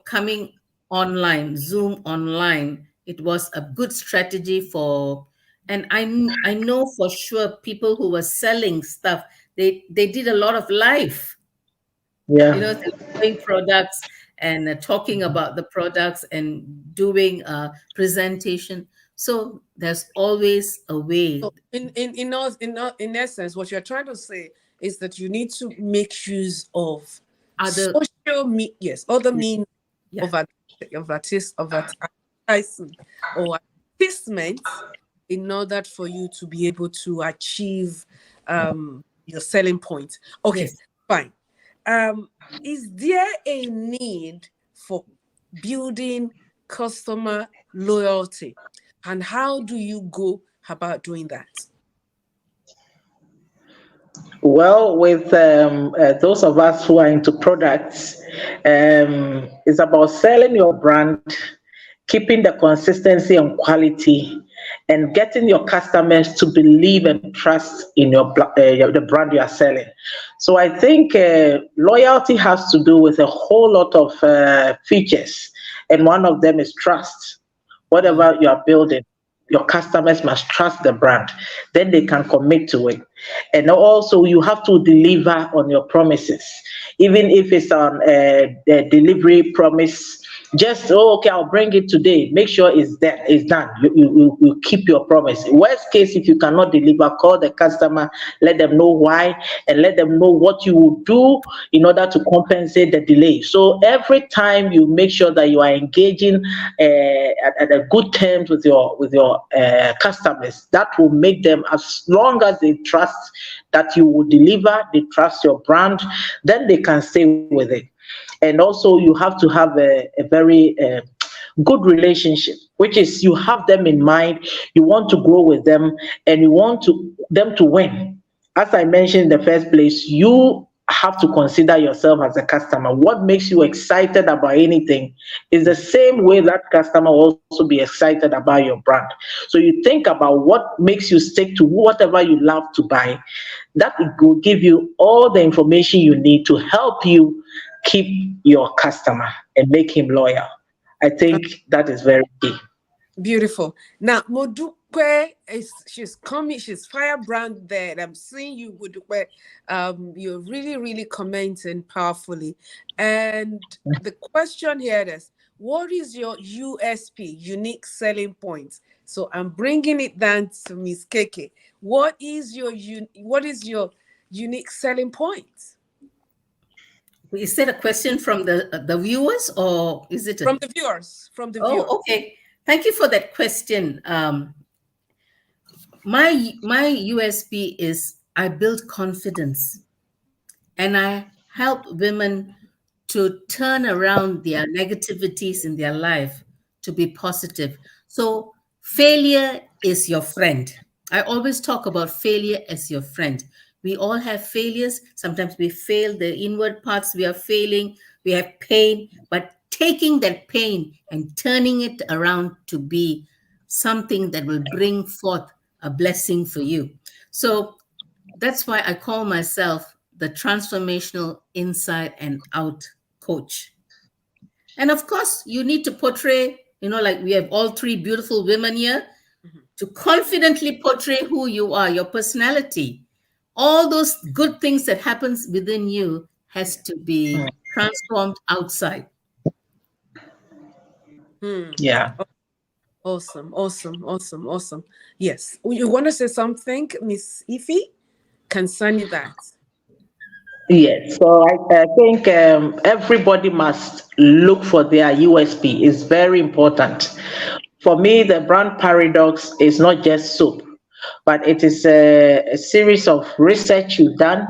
coming online, Zoom online, it was a good strategy for. And I know for sure people who were selling stuff, they did a lot of live. Selling products and talking about the products and doing a presentation. So there's always a way. So in essence, what you're trying to say is that you need to make use of Other social media, other means of advertising or advertisement, in order for you to be able to achieve your selling point. Okay, fine. Is there a need for building customer loyalty, and how do you go about doing that? Well, with those of us who are into products, it's about selling your brand, keeping the consistency and quality, and getting your customers to believe and trust in the brand you are selling. So I think loyalty has to do with a whole lot of features, and one of them is trust. Whatever you are building, your customers must trust the brand, then they can commit to it. And also you have to deliver on your promises, even if it's on a delivery promise. Just, oh, okay, I'll bring it today, make sure it's there, it's done. You keep your promise. Worst case, if you cannot deliver, call the customer, let them know why, and let them know what you will do in order to compensate the delay. So every time you make sure that you are engaging at a good terms with your customers, that will make them, as long as they trust that you will deliver, they trust your brand, then they can stay with it. And also you have to have a very good relationship, which is you have them in mind, you want to grow with them, and you want them to win. As I mentioned in the first place, you have to consider yourself as a customer. What makes you excited about anything is the same way that customer will also be excited about your brand. So you think about what makes you stick to whatever you love to buy. That will give you all the information you need to help you keep your customer and make him loyal. I think that is very key. Beautiful. Now, Modukwe she's coming, she's firebrand there. I'm seeing you, Modukwe. You're really, really commenting powerfully. And the question here is, what is your USP, unique selling point? So I'm bringing it down to Miss Keke. What is your unique selling point? Is that a question from the viewers, or is it from the viewers? From the viewers. Okay. Thank you for that question. My USP is I build confidence, and I help women to turn around their negativities in their life to be positive. So failure is your friend. I always talk about failure as your friend. We all have failures. Sometimes we fail the inward parts. We are failing. We have pain. But taking that pain and turning it around to be something that will bring forth a blessing for you. So that's why I call myself the transformational inside and out coach. And of course, you need to portray, like we have all three beautiful women here, to confidently portray who you are, your personality. All those good things that happens within you has to be transformed outside. Yeah. Awesome. Yes. You want to say something, Miss Ify, concerning that? Yes. So I think everybody must look for their USP. It's very important. For me, the brand paradox is not just soap, but it is a series of research you've done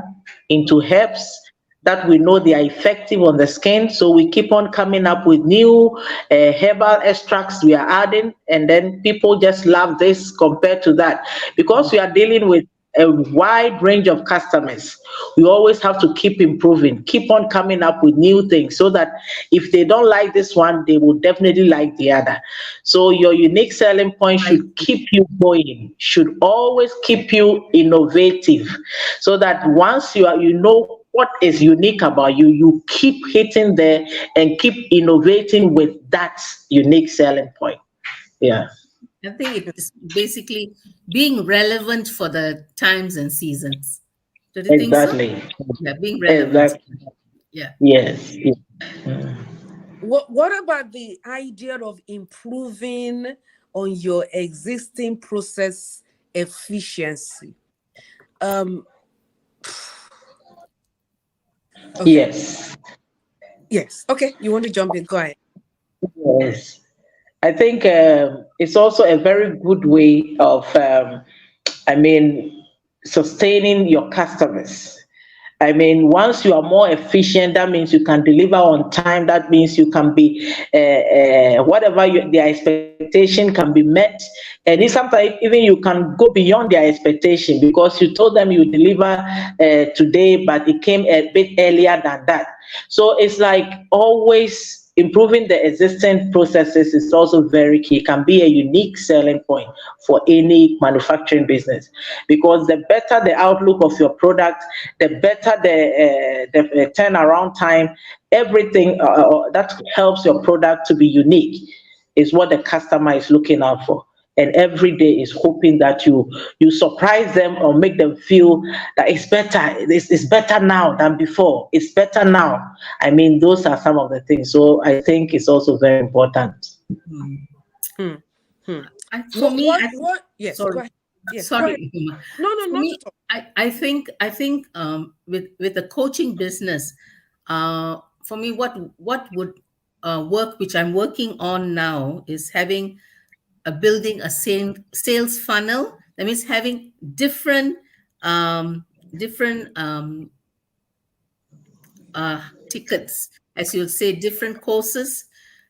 into herbs that we know they are effective on the skin. So we keep on coming up with new herbal extracts we are adding, and then people just love this compared to that. Because we are dealing with a wide range of customers, we always have to keep improving, keep on coming up with new things, so that if they don't like this one, they will definitely like the other. So your unique selling point should keep you going, should always keep you innovative, so that once you know what is unique about you, you keep hitting there and keep innovating with that unique selling point. Yeah. I think it's basically being relevant for the times and seasons. Do you Exactly. think so? Yeah, being relevant. Exactly. Yeah. Yes. What about the idea of improving on your existing process efficiency? Okay. Yes. Okay. You want to jump in? Go ahead. Yes. I think it's also a very good way of, sustaining your customers. Once you are more efficient, that means you can deliver on time. That means you can be, whatever their expectation can be met. And sometimes even you can go beyond their expectation, because you told them you deliver today, but it came a bit earlier than that. So it's like always improving the existing processes is also very key, can be a unique selling point for any manufacturing business, because the better the outlook of your product, the better the turnaround time, everything that helps your product to be unique is what the customer is looking out for. And every day is hoping that you surprise them or make them feel that it's better. It's better now than before. It's better now. I mean, those are some of the things. So I think it's also very important. Hmm. Hmm. Hmm. For me, What? Yes. Go sorry, ahead. Yes. Go ahead. sorry. No, no, For not me, at all. I think with the coaching business, for me, what would work, which I'm working on now, is having building a sales funnel. That means having different um, different tickets, as you'll say, different courses,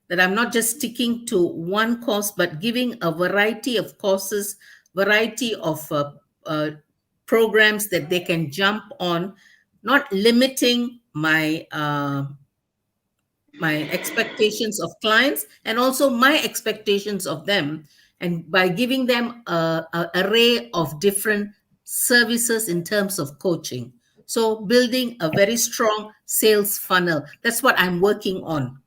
that I'm not just sticking to one course, but giving a variety of courses, variety of programs that they can jump on, not limiting my expectations of clients and also my expectations of them, and by giving them a array of different services in terms of coaching. So building a very strong sales funnel, that's what I'm working on.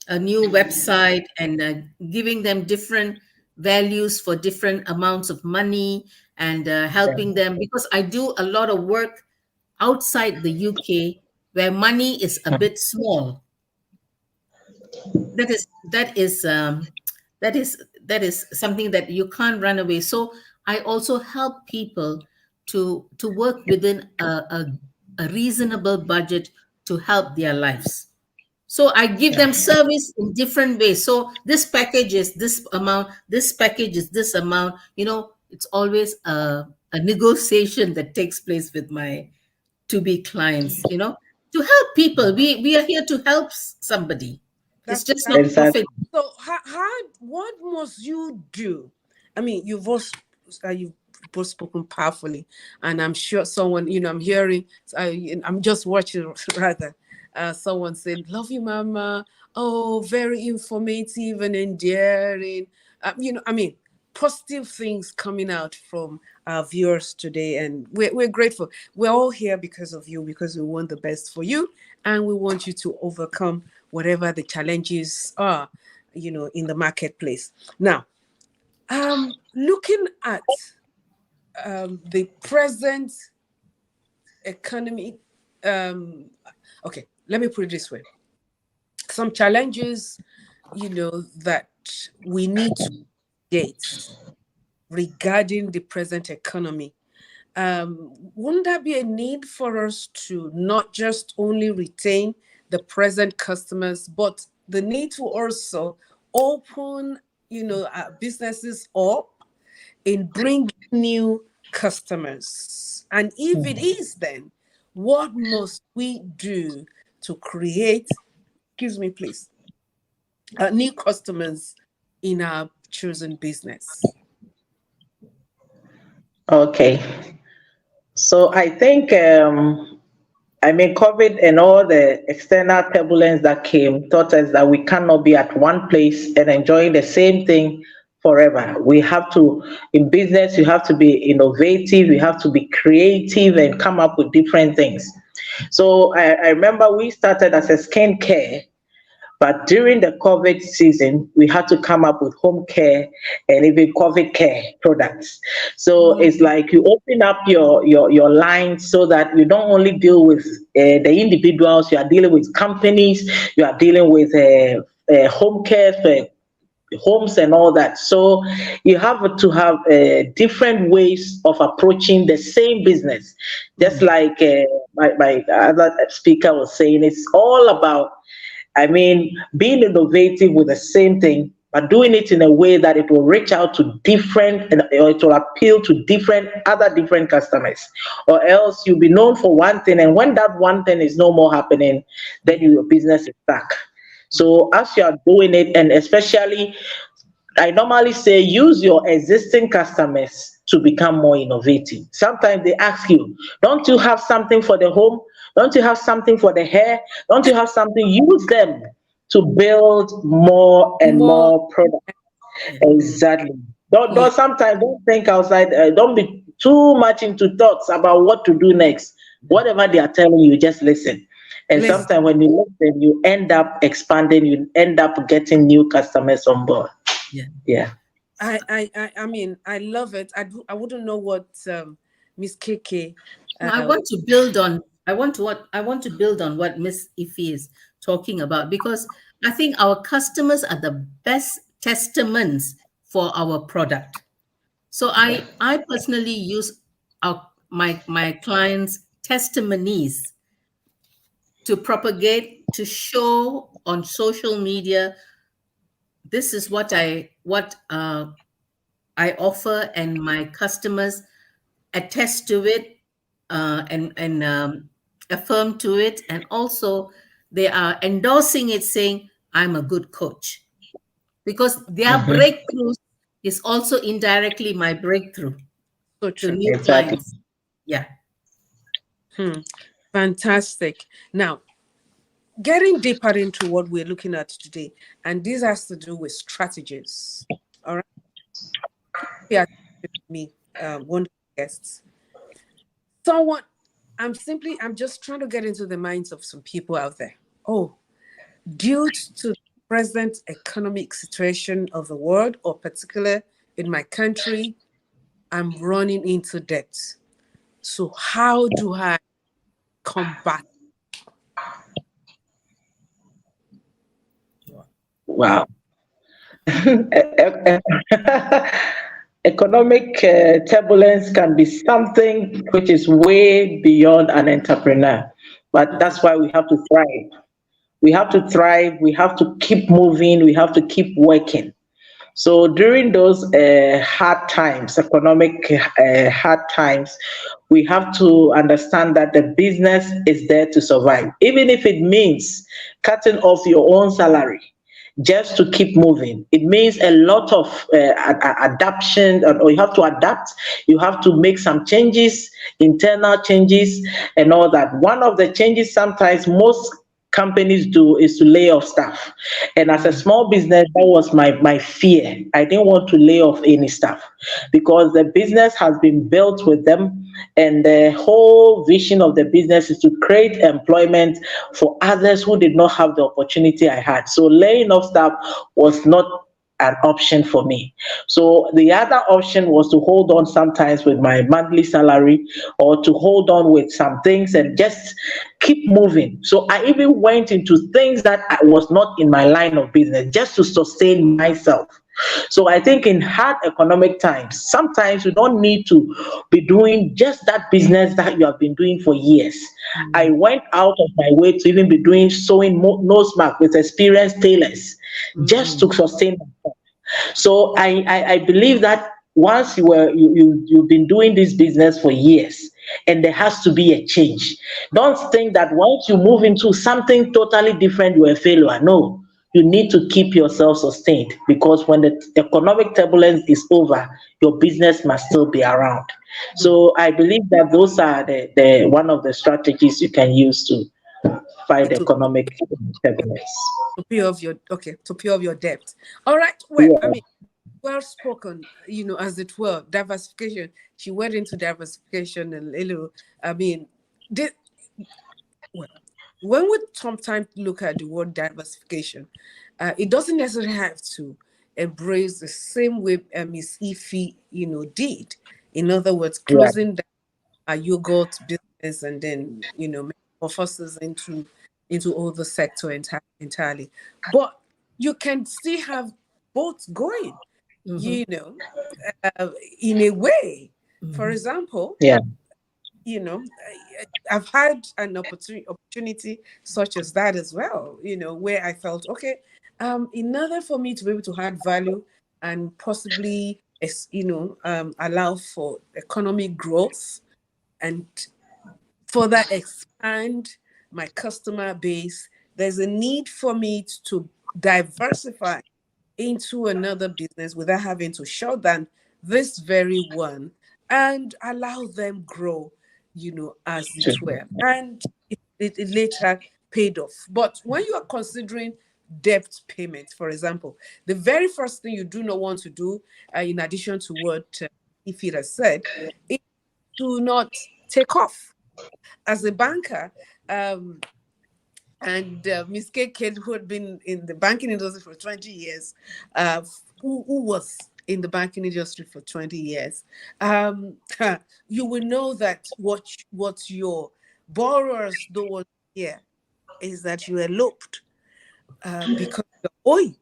A new website, and giving them different values for different amounts of money, and helping them, because I do a lot of work outside the UK where money is a bit small. That is something that you can't run away. So I also help people to work within a reasonable budget to help their lives. So I give them service in different ways. So this package is this amount, this package is this amount. It's always a negotiation that takes place with my to be clients, to help people. We are here to help somebody. It's just not Exactly. profit. So, what must you do? I mean, you've both spoken powerfully, and I'm sure someone, I'm hearing, I'm just watching rather. Someone said, "Love you, Mama." Oh, very informative and endearing. I mean, positive things coming out from our viewers today, and we're grateful. We're all here because of you, because we want the best for you, and we want you to overcome whatever the challenges are, in the marketplace. Now, looking at the present economy, okay, let me put it this way. Some challenges, that we need to gauge regarding the present economy. Wouldn't there be a need for us to not just only retain the present customers, but the need to also open, our businesses up in bringing new customers? And if it is, then what must we do to create, excuse me, please, new customers in our chosen business? Okay. So I think, COVID and all the external turbulence that came taught us that we cannot be at one place and enjoying the same thing forever. We have to, in business, you have to be innovative, you have to be creative and come up with different things. So I remember we started as a skincare, but during the COVID season, we had to come up with home care and even COVID care products. So it's like you open up your line so that you don't only deal with the individuals, you are dealing with companies, you are dealing with home care for homes and all that. So you have to have different ways of approaching the same business. Just like my other speaker was saying, it's all about, being innovative with the same thing, but doing it in a way that it will reach out to different, or it will appeal to different customers. Or else you'll be known for one thing, and when that one thing is no more happening, then your business is stuck. So as you are doing it, and especially, I normally say use your existing customers to become more innovative. Sometimes they ask you, don't you have something for the home? Don't you have something for the hair? Don't you have something? Use them to build more and More. more products. Mhm. Exactly. Yeah. Sometimes don't think outside. Don't be too much into thoughts about what to do next. Whatever they are telling you, just listen. And Listen. sometimes when you listen, you end up expanding. You end up getting new customers on board. Yeah. Yeah. I mean, I love it. I wouldn't know what Miss KK. No, I Uh, want to build on. I want to build on what Miss Ife is talking about, because I think our customers are the best testaments for our product. So I personally use my clients' testimonies to propagate, to show on social media, this is what I offer, and my customers attest to it, and affirm to it, and also they are endorsing it, saying I'm a good coach, because their Mhm. breakthroughs is also indirectly my breakthrough so to true. new Exactly. clients. Yeah. Hmm. Fantastic. Now, getting deeper into what we're looking at today, and this has to do with strategies. All right. Yeah, me, wonderful guests. Someone, I'm just trying to get into the minds of some people out there. Oh, due to the present economic situation of the world, or particular in my country, I'm running into debt. So how do I combat? Wow. Economic turbulence can be something which is way beyond an entrepreneur, but Mhm. that's why we have to thrive. We have to thrive. We have to keep moving. We have to keep working. So during those hard times, economic hard times, we have to understand that the business is there to survive, even if it means cutting off your own salary just to keep moving. It means a lot of adaptation, or you have to adapt. You have to make some changes, internal changes, and all that. One of the changes sometimes most companies do is to lay off staff. And as a small business, that was my fear. I didn't want to lay off any staff because the business has been built with them, and the whole vision of the business is to create employment for others who did not have the opportunity I had. So laying off staff was not an option for me. So the other option was to hold on sometimes with my monthly salary, or to hold on with some things and just keep moving. So I even went into things that I was not in my line of business just to sustain myself. So I think in hard economic times, sometimes you don't need to be doing just that business that you have been doing for years. I went out of my way to even be doing sewing nose mark with experienced tailors just Mhm. to sustain myself. So I believe that once you've been doing this business for years, and there has to be a change. Don't think that once you move into something totally different, you're a failure. No, you need to keep yourself sustained, because when the economic turbulence is over, your business must still be around. So I believe that those are the one of the strategies you can use to fight To economic turbulence. pay off your, okay, to pay off your debt. All right. Well, I Yeah. mean, well spoken, as it were, diversification. She went into diversification and I mean, did well, when we sometimes look at the word diversification, it doesn't necessarily have to embrace the same way Miss Ife, did. In other words, Yeah. closing down a yogurt business and then, metamorphoses into other sector entirely. But you can still have both going, Mm-hmm. you know, uh, in a way. For Mm-hmm. example, Yeah. I've had an opportunity such as that as well, where I felt, okay, in order for me to be able to add value and possibly, allow for economic growth and further expand my customer base, there's a need for me to diversify into another business without having to shut down this very one and allow them grow, as it were. And it later paid off. But when you are considering debt payments, for example, the very first thing you do not want to do, in addition to what Ify has said, is to not take off. As a banker, and Miss Kate, who had been in the banking industry for 20 years, who was in the banking industry for 20 years, you will know that what your borrowers don't want to hear is that you eloped because you're owing.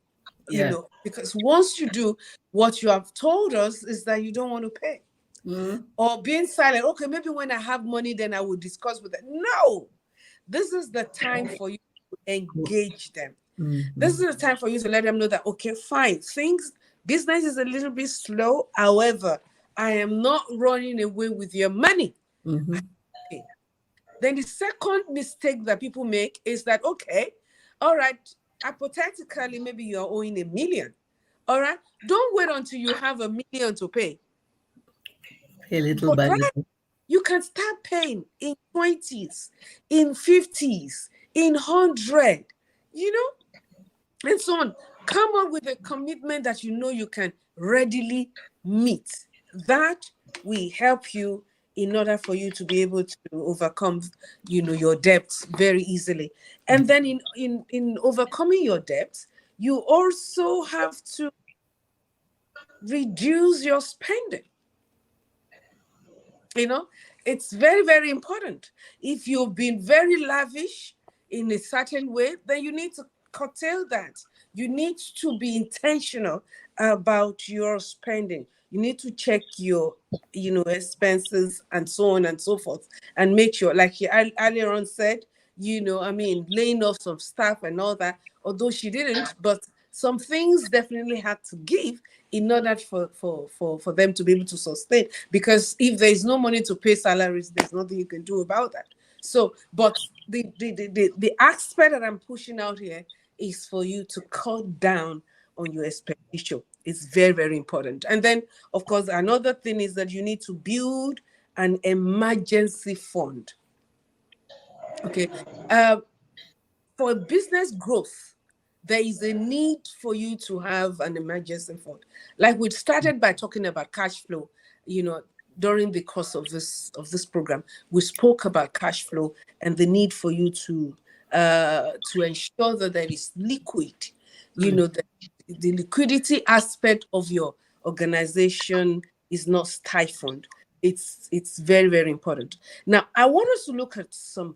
You know, because once you do, what you have told us is that you don't want to pay. Or being silent. Okay, maybe when I have money, then I will discuss with them. No, this is the time for you to engage them. This is the time for you to let them know that, okay, fine, business is a little bit slow. However, I am not running away with your money. Okay. Then the second mistake that people make is that, okay, all right, hypothetically, maybe you're owing $1 million. All right, don't wait until you have $1 million to pay. Pay little by little. You can start paying in 20s, in 50s, in 100, and so on. Come up with a commitment that you know you can readily meet. That will help you in order for you to be able to overcome, your debts very easily. And then in overcoming your debts, you also have to reduce your spending. It's very, very important. If you've been very lavish in a certain way, then you need to curtail that. You need to be intentional about your spending. You need to check your, expenses and so on and so forth, and make sure, like she earlier on said, laying off some staff and all that, although she didn't, but some things definitely had to give in order for them to be able to sustain. Because if there is no money to pay salaries, there's nothing you can do about that. So, but the aspect that I'm pushing out here is for you to cut down on your expenditure. It's very, very important. And then, of course, another thing is that you need to build an emergency fund. Okay. For business growth, there is a need for you to have an emergency fund. Like we started by talking about cash flow, during the course of this program, we spoke about cash flow and the need for you to ensure that there is liquid, the liquidity aspect of your organization is not stifled. It's very, very important. Now, I want us to look at some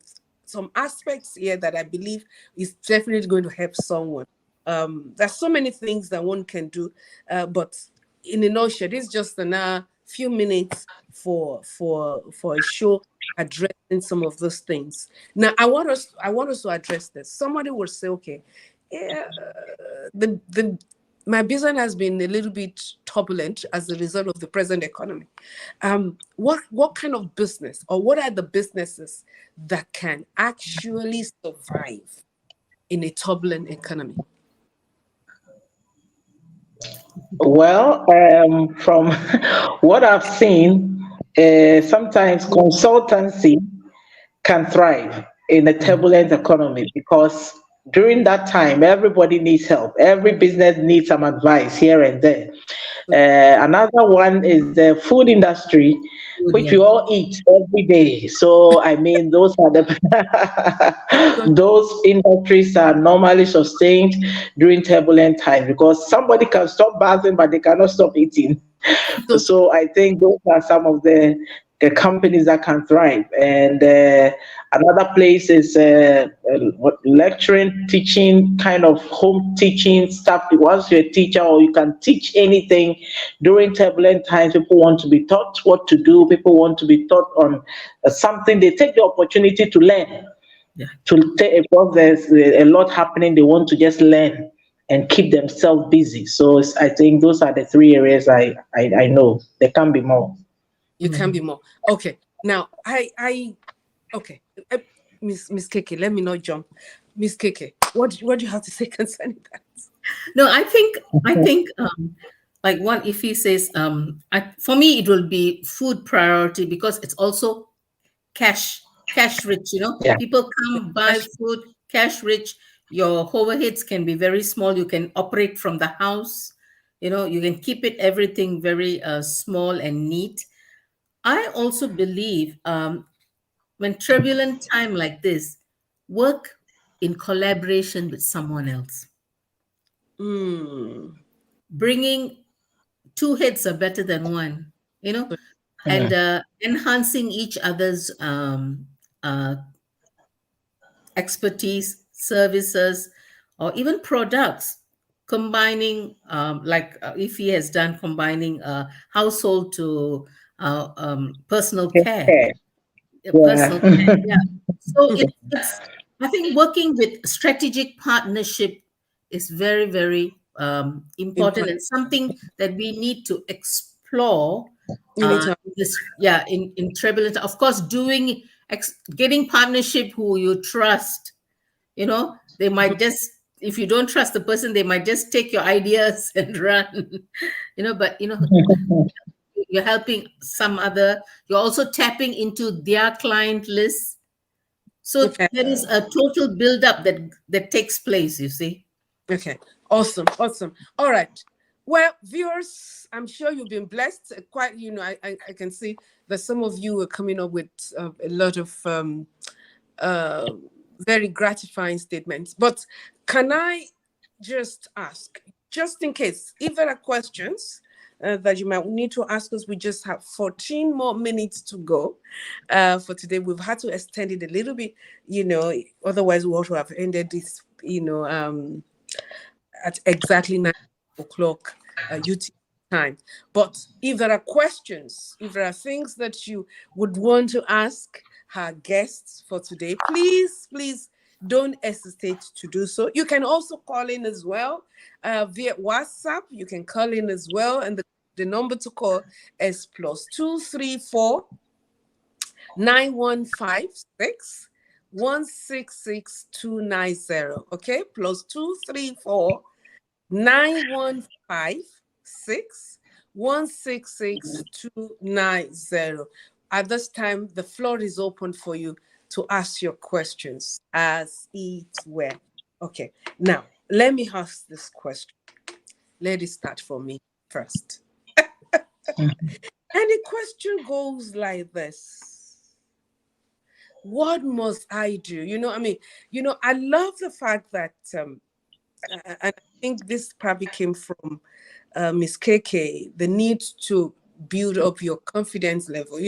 aspects here that I believe is definitely going to help someone. There's so many things that one can do, but in a nutshell, it's just a few minutes for a show addressing some of those things. Now, I want us to address this. Somebody will say, okay, yeah, my business has been a little bit turbulent as a result of the present economy. What kind of business, or what are the businesses that can actually survive in a turbulent economy? Well, from what I've seen, sometimes consultancy can thrive in a turbulent economy, because during that time, everybody needs help. Every business needs some advice here and there. Another one is the food industry, which we all eat every day. So, I mean, those are those industries are normally sustained during turbulent times, because somebody can stop bathing, but they cannot stop eating. So I think those are some of the companies that can thrive. And another place is lecturing, teaching, kind of home teaching stuff. Once you're a teacher, or you can teach anything during turbulent times, people want to be taught what to do. People want to be taught on something. They take the opportunity to learn. Because there's a lot happening, they want to just learn and keep themselves busy. So I think those are the three areas I know. There can be more. You can be more. Okay. Now, okay. Miss Keke, let me not jump. Miss Keke, what do you have to say concerning that? No, I think like what Ify says, for me it will be food priority, because it's also cash rich, Yeah. people come buy food, cash rich. Your overheads can be very small. You can operate from the house. You can keep it everything very small and neat. I also believe when turbulent time like this, work in collaboration with someone else. Mm. Bringing two heads are better than one, you know, and Mm. enhancing each other's uh, expertise, services, or even products. Combining, like if he has done, combining household to personal care, Okay. personal care. Yeah. Yeah. So it's I think working with strategic partnership is very, very important, Important. and something that we need to explore. You need to. In turbulent, of course, getting partnership who you trust. They might just, if you don't trust the person, they might just take your ideas and run. But you're helping some other, you're also tapping into their client list. So Okay. there is a total build-up that takes place, you see. Okay. Awesome. Awesome. All right. Well, viewers, I'm sure you've been blessed. Quite, I can see that some of you are coming up with a lot of uh, very gratifying statements. But can I just ask, just in case, if there are questions that you might need to ask us, we just have 14 more minutes to go for today. We've had to extend it a little bit, otherwise we ought to have ended this, at exactly 9 o'clock UT time. But if there are questions, if there are things that you would want to ask our guests for today, please don't hesitate to do so. You can also call in as well via WhatsApp. You can call in as well, and the number to call is +234 9156 166290. Okay, +234 9156 166290. At this time, the floor is open for you to ask your questions as it were. Okay, now let me ask this question. Let it start for me first. And the question goes like this: what must I do? I love the fact that, and I think this probably came from Miss KK, the need to build up your confidence level.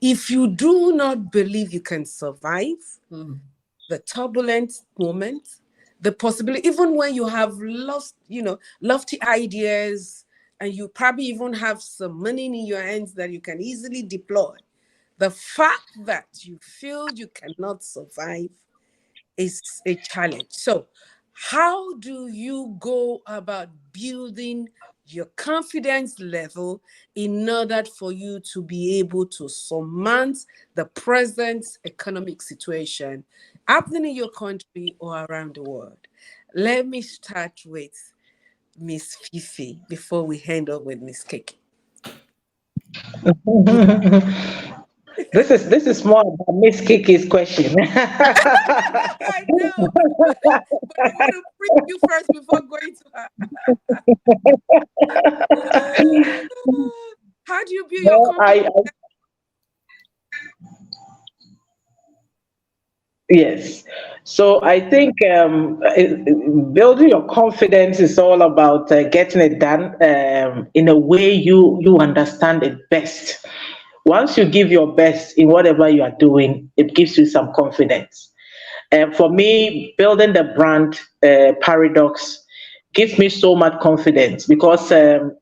If you do not believe you can survive the turbulent moment, the possibility, even when you have lofty ideas, and you probably even have some money in your hands that you can easily deploy, the fact that you feel you cannot survive is a challenge. So, how do you go about building your confidence level in order for you to be able to surmount the present economic situation happening in your country or around the world? Let me start with Miss Fifi before we hand over with Miss Kiki. This is more about Miss Kiki's question. I know, but I want to bring you first before going to her. How do you build your No, confidence? yes. So I think building your confidence is all about getting it done in a way you understand it best. Once you give your best in whatever you are doing, it gives you some confidence. And for me, building the brand Paradox gives me so much confidence because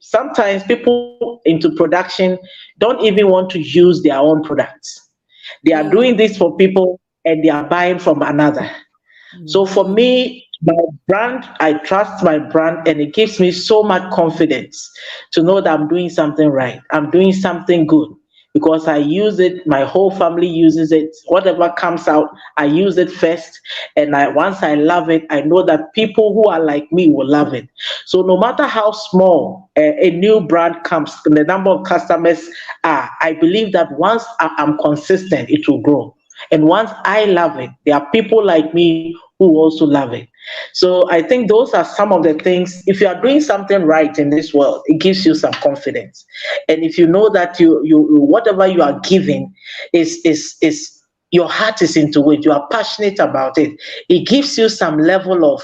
sometimes people into production don't even want to use their own products. They are doing this for people and they are buying from another. So for me, my brand, I trust my brand, and it gives me so much confidence to know that I'm doing something right. I'm doing something good because I use it. My whole family uses it. Whatever comes out, I use it first. And once I love it, I know that people who are like me will love it. So no matter how small a new brand comes, the number of customers are, I believe that once I'm consistent, it will grow. And once I love it, there are people like me who also love it. So I think those are some of the things. If you are doing something right in this world, it gives you some confidence. And if you know that you whatever you are giving is your heart is into it, you are passionate about it, it gives you some level of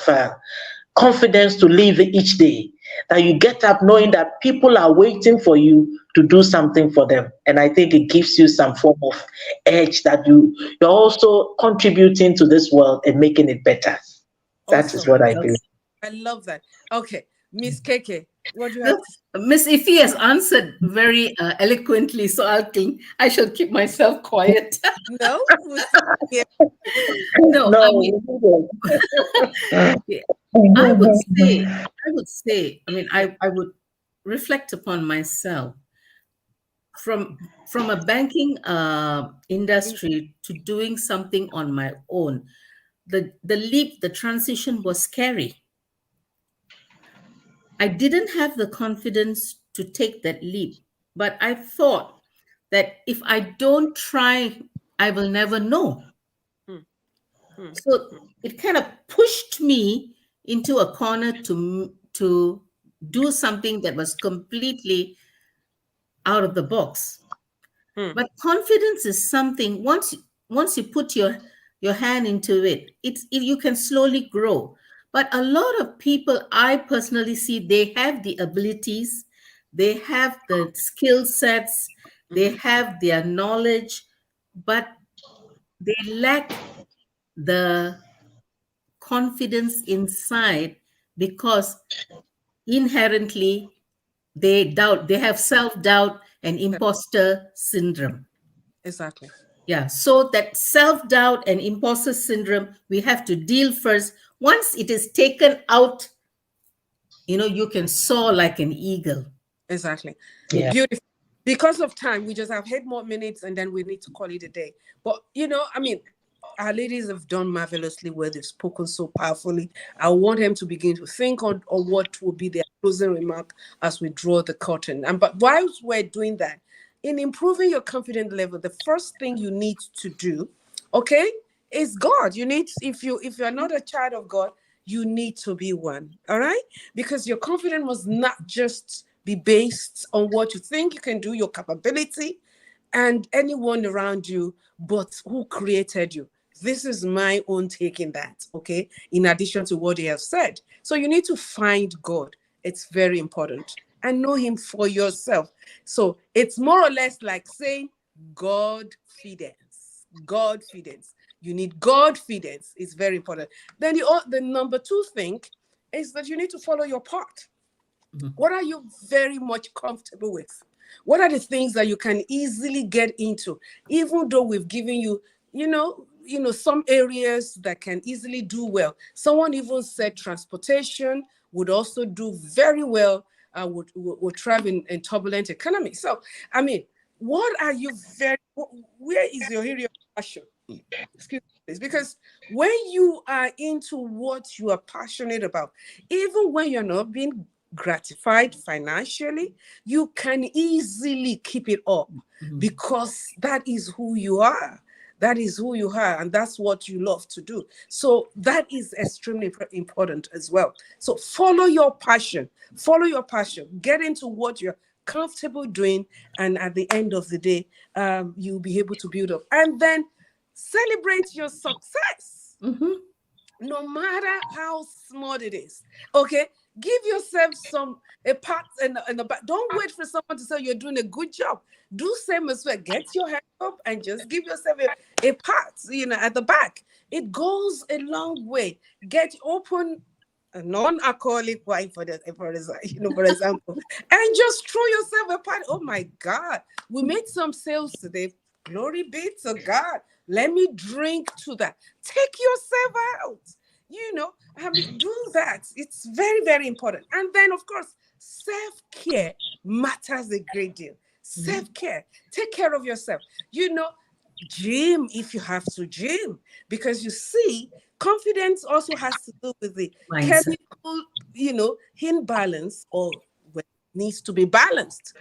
confidence to live each day. That you get up knowing that people are waiting for you to do something for them. And I think it gives you some form of edge that you're also contributing to this world and making it better. That is Awesome. what I believe. Yes. I love that. Okay, Miss KK, what do you have Well, to say? Miss Ife has answered very eloquently, so I shall keep myself quiet. No, we'll see here. No, I mean, No. yeah, I would say, I would reflect upon myself from a banking industry to doing something on my own. The transition was scary. I didn't have the confidence to take that leap, but I thought that if I don't try, I will never know. Hmm, hmm, So hmm. it kind of pushed me into a corner to do something that was completely out of the box. Hmm. But confidence is something once you put your hand into it, you can slowly grow. But a lot of people I personally see, they have the abilities, they have the skill sets, they Mhm. have their knowledge, but they lack the confidence inside because inherently they have self-doubt and Yeah, imposter syndrome. exactly. Yeah, so that self doubt and imposter syndrome, we have to deal first. Once it is taken out, you can soar like an eagle. Exactly. Yeah. Beautiful. Because of time, we just have 8 more minutes and then we need to call it a day. But, I mean, our ladies have done marvelously well. They've spoken so powerfully. I want them to begin to think on what will be their closing remark as we draw the curtain. And but whilst we're doing that, in improving your confidence level, the first thing you need to do, okay, is God. You need, if you're not a child of God, you need to be one. All right? Because your confidence must not just be based on what you think you can do, your capability, and anyone around you, but who created you. This is my own take in that, okay? In addition to what they have said. So you need to find God. It's very important. And know him for yourself. So it's more or less like saying God fidence. God fidence. You need God fidence. It's very important. Then the number two thing is that you need to follow your part. Mhm. What are you very much comfortable with? What are the things that you can easily get into, even though we've given you, some areas that can easily do well. Someone even said transportation would also do very well, would thrive in turbulent economy. So, I mean, what are you where is your area of passion? Excuse me, please. Because when you are into what you are passionate about, even when you're not being gratified financially, you can easily keep it up Mhm. because that is who you are. That is who you are, and that's what you love to do. So that is extremely important as well. So follow your passion. Follow your passion. Get into what you're comfortable doing, and at the end of the day, you'll be able to build up. And then celebrate your success, Mhm. no matter how small it is. Okay, give yourself a pat in the back. Don't wait for someone to say you're doing a good job. Do same as well. Get your hand up and just give yourself a pat, at the back. It goes a long way. Get open a non-alcoholic wine for example, and just throw yourself a party. Oh my God, we made some sales today. Glory be to God. Let me drink to that. Take yourself out. Do that. It's very, very important. And then, of course, self-care matters a great deal. Mhm. Self-care. Take care of yourself. Gym if you have to gym, because you see, confidence also has to do with the Mindset. chemical, imbalance, or when it needs to be balanced,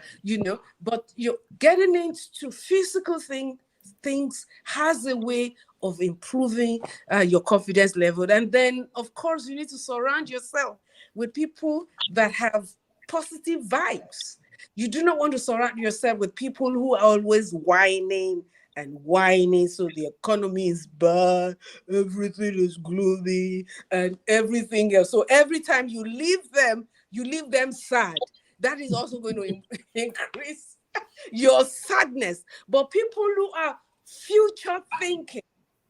but you're getting into physical thing things has a way of improving your confidence level. And then, of course, you need to surround yourself with people that have positive vibes. You do not want to surround yourself with people who are always whining and whining. So the economy is bad, everything is gloomy, and everything else. So every time you leave them sad. That is also going to increase your sadness. But people who are future thinking,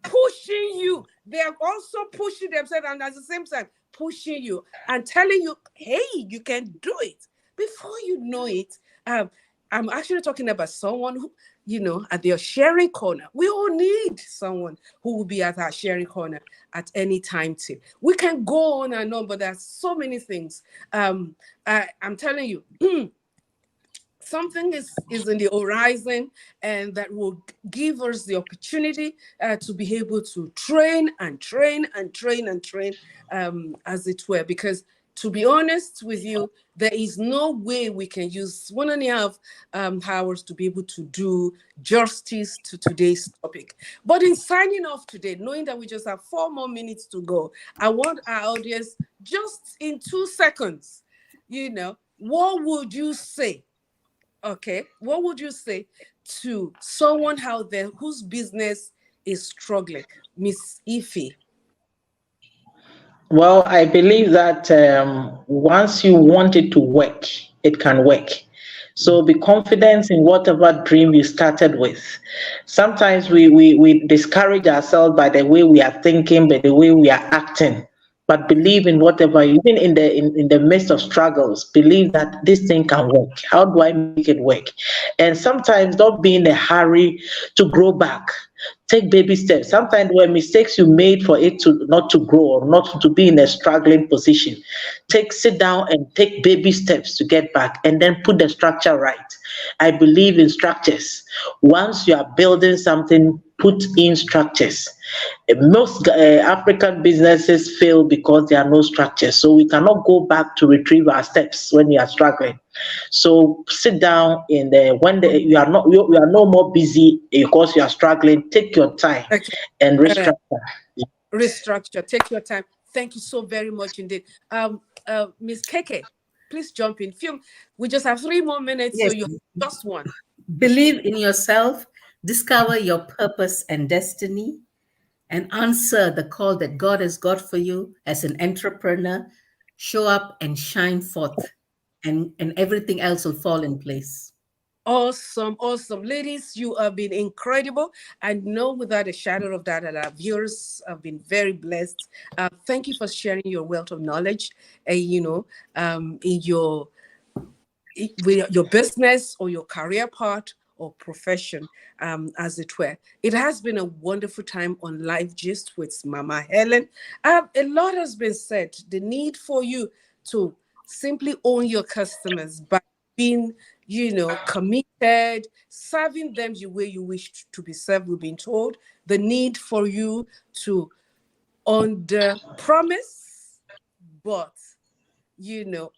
pushing you, they are also pushing themselves and at the same time pushing you and telling you, hey, you can do it. Before you know it, I'm actually talking about someone who, at their sharing corner. We all need someone who will be at our sharing corner at any time too. We can go on and on, but there's so many things. I'm telling you, something is in the horizon, and that will give us the opportunity to be able to train and train and train and train, as it were, because to be honest with you, there is no way we can use 1.5 hours to be able to do justice to today's topic. But in signing off today, knowing that we just have 4 more minutes to go, I want our audience, just in 2 seconds, what would you say? Okay, what would you say to someone out there whose business is struggling? Miss Ify. Well, I believe that once you want it to work, it can work. So be confident in whatever dream you started with. Sometimes we discourage ourselves by the way we are thinking, by the way we are acting. But believe in whatever, even in the midst of struggles, believe that this thing can work. How do I make it work? And sometimes don't be in a hurry to grow back. Take baby steps. Sometimes there were mistakes you made for it to not to grow or not to be in a struggling position. Sit down and take baby steps to get back, and then put the structure right. I believe in structures. Once you are building something, put in structures. Most African businesses fail because there are no structures. So we cannot go back to retrieve our steps when you are struggling. So sit down in the when the, you are no more busy because you are struggling. Take your time Okay. and restructure. Restructure. Take your time. Thank you so very much indeed. Miss Keke, please jump in. We just have 3 more minutes, so Yes. you have just one. Believe in yourself, discover your purpose and destiny, and answer the call that God has got for you as an entrepreneur. Show up and shine forth, and everything else will fall in place. Awesome, awesome. Ladies, you have been incredible. I know without a shadow of doubt that our viewers have been very blessed. Thank you for sharing your wealth of knowledge, in with your business or your career path or profession, as it were. It has been a wonderful time on Live Gist with Mama Helen. A lot has been said. The need for you to simply own your customers by being, committed, serving them the way you wish to be served. We've been told the need for you to under promise, but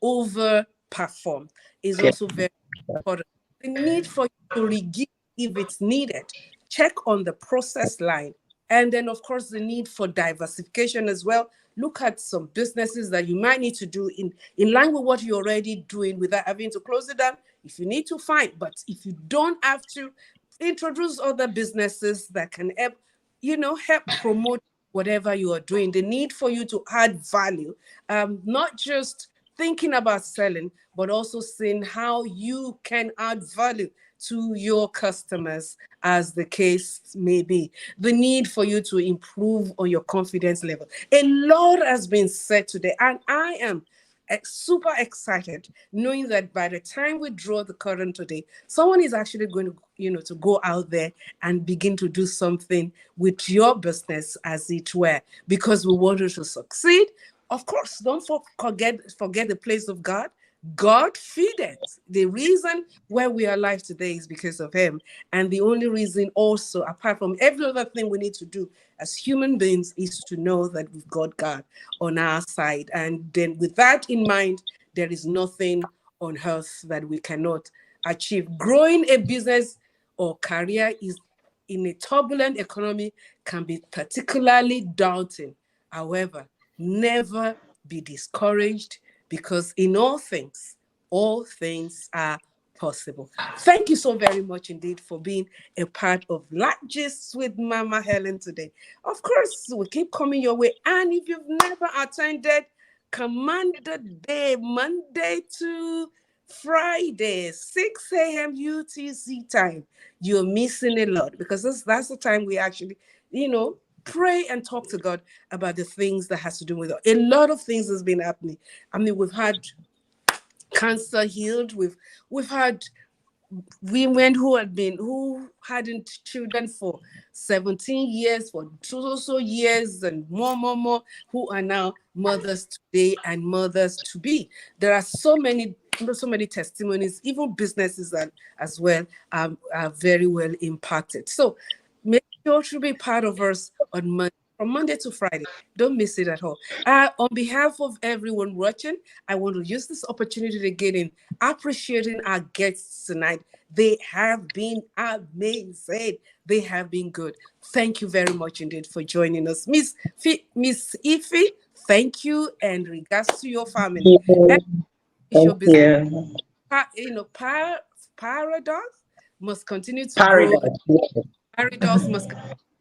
over perform is Yeah. also very important. The need for you to regive if it's needed. Check on the process line. And then, of course, the need for diversification as well. Look at some businesses that you might need to do in line with what you're already doing without having to close it down. If you need to, fine. But if you don't have to, introduce other businesses that can help promote whatever you are doing. The need for you to add value, not just thinking about selling, but also seeing how you can add value to your customers, as the case may be. The need for you to improve on your confidence level. A lot has been said today, and I am super excited knowing that by the time we draw the curtain today, someone is actually going to, to go out there and begin to do something with your business, as it were, because we want you to succeed. Of course, don't forget the place of God. God feedeth. The reason why we are alive today is because of him. And the only reason also, apart from every other thing we need to do as human beings, is to know that we've got God on our side. And then with that in mind, there is nothing on earth that we cannot achieve. Growing a business or career is in a turbulent economy can be particularly daunting. However, never be discouraged, because in all things are possible. Thank you so very much indeed for being a part of Lunches with Mama Helen today. Of course, we keep coming your way. And if you've never attended Commander Day, Monday to Friday, 6 a.m. UTC time, you're missing a lot, because that's the time we actually, pray and talk to God about the things that has to do with it. A lot of things has been happening. I mean, we've had cancer healed. We've had women who hadn't children for 17 years, for so years, and more, who are now mothers today and mothers to be. There are so many testimonies. Even businesses as well are very well impacted. So make sure to be part of us on Monday, from Monday to Friday. Don't miss it at all. On behalf of everyone watching, I want to use this opportunity again in appreciating our guests tonight. They have been amazing. They have been good. Thank you very much indeed for joining us. Miss Ife, thank you, and regards to your family. Thank you. Paradox must continue to grow. Paradox must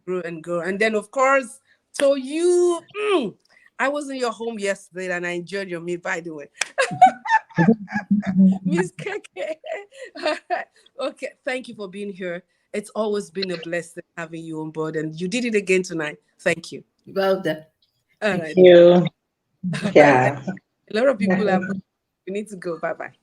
grow and grow. And then, of course, so you, I was in your home yesterday and I enjoyed your meal, by the way. Miss Keke. Okay, thank you for being here. It's always been a blessing having you on board, and you did it again tonight. Thank you. Well done. Thank you. Yeah. A lot of people have. We need to go. Bye-bye.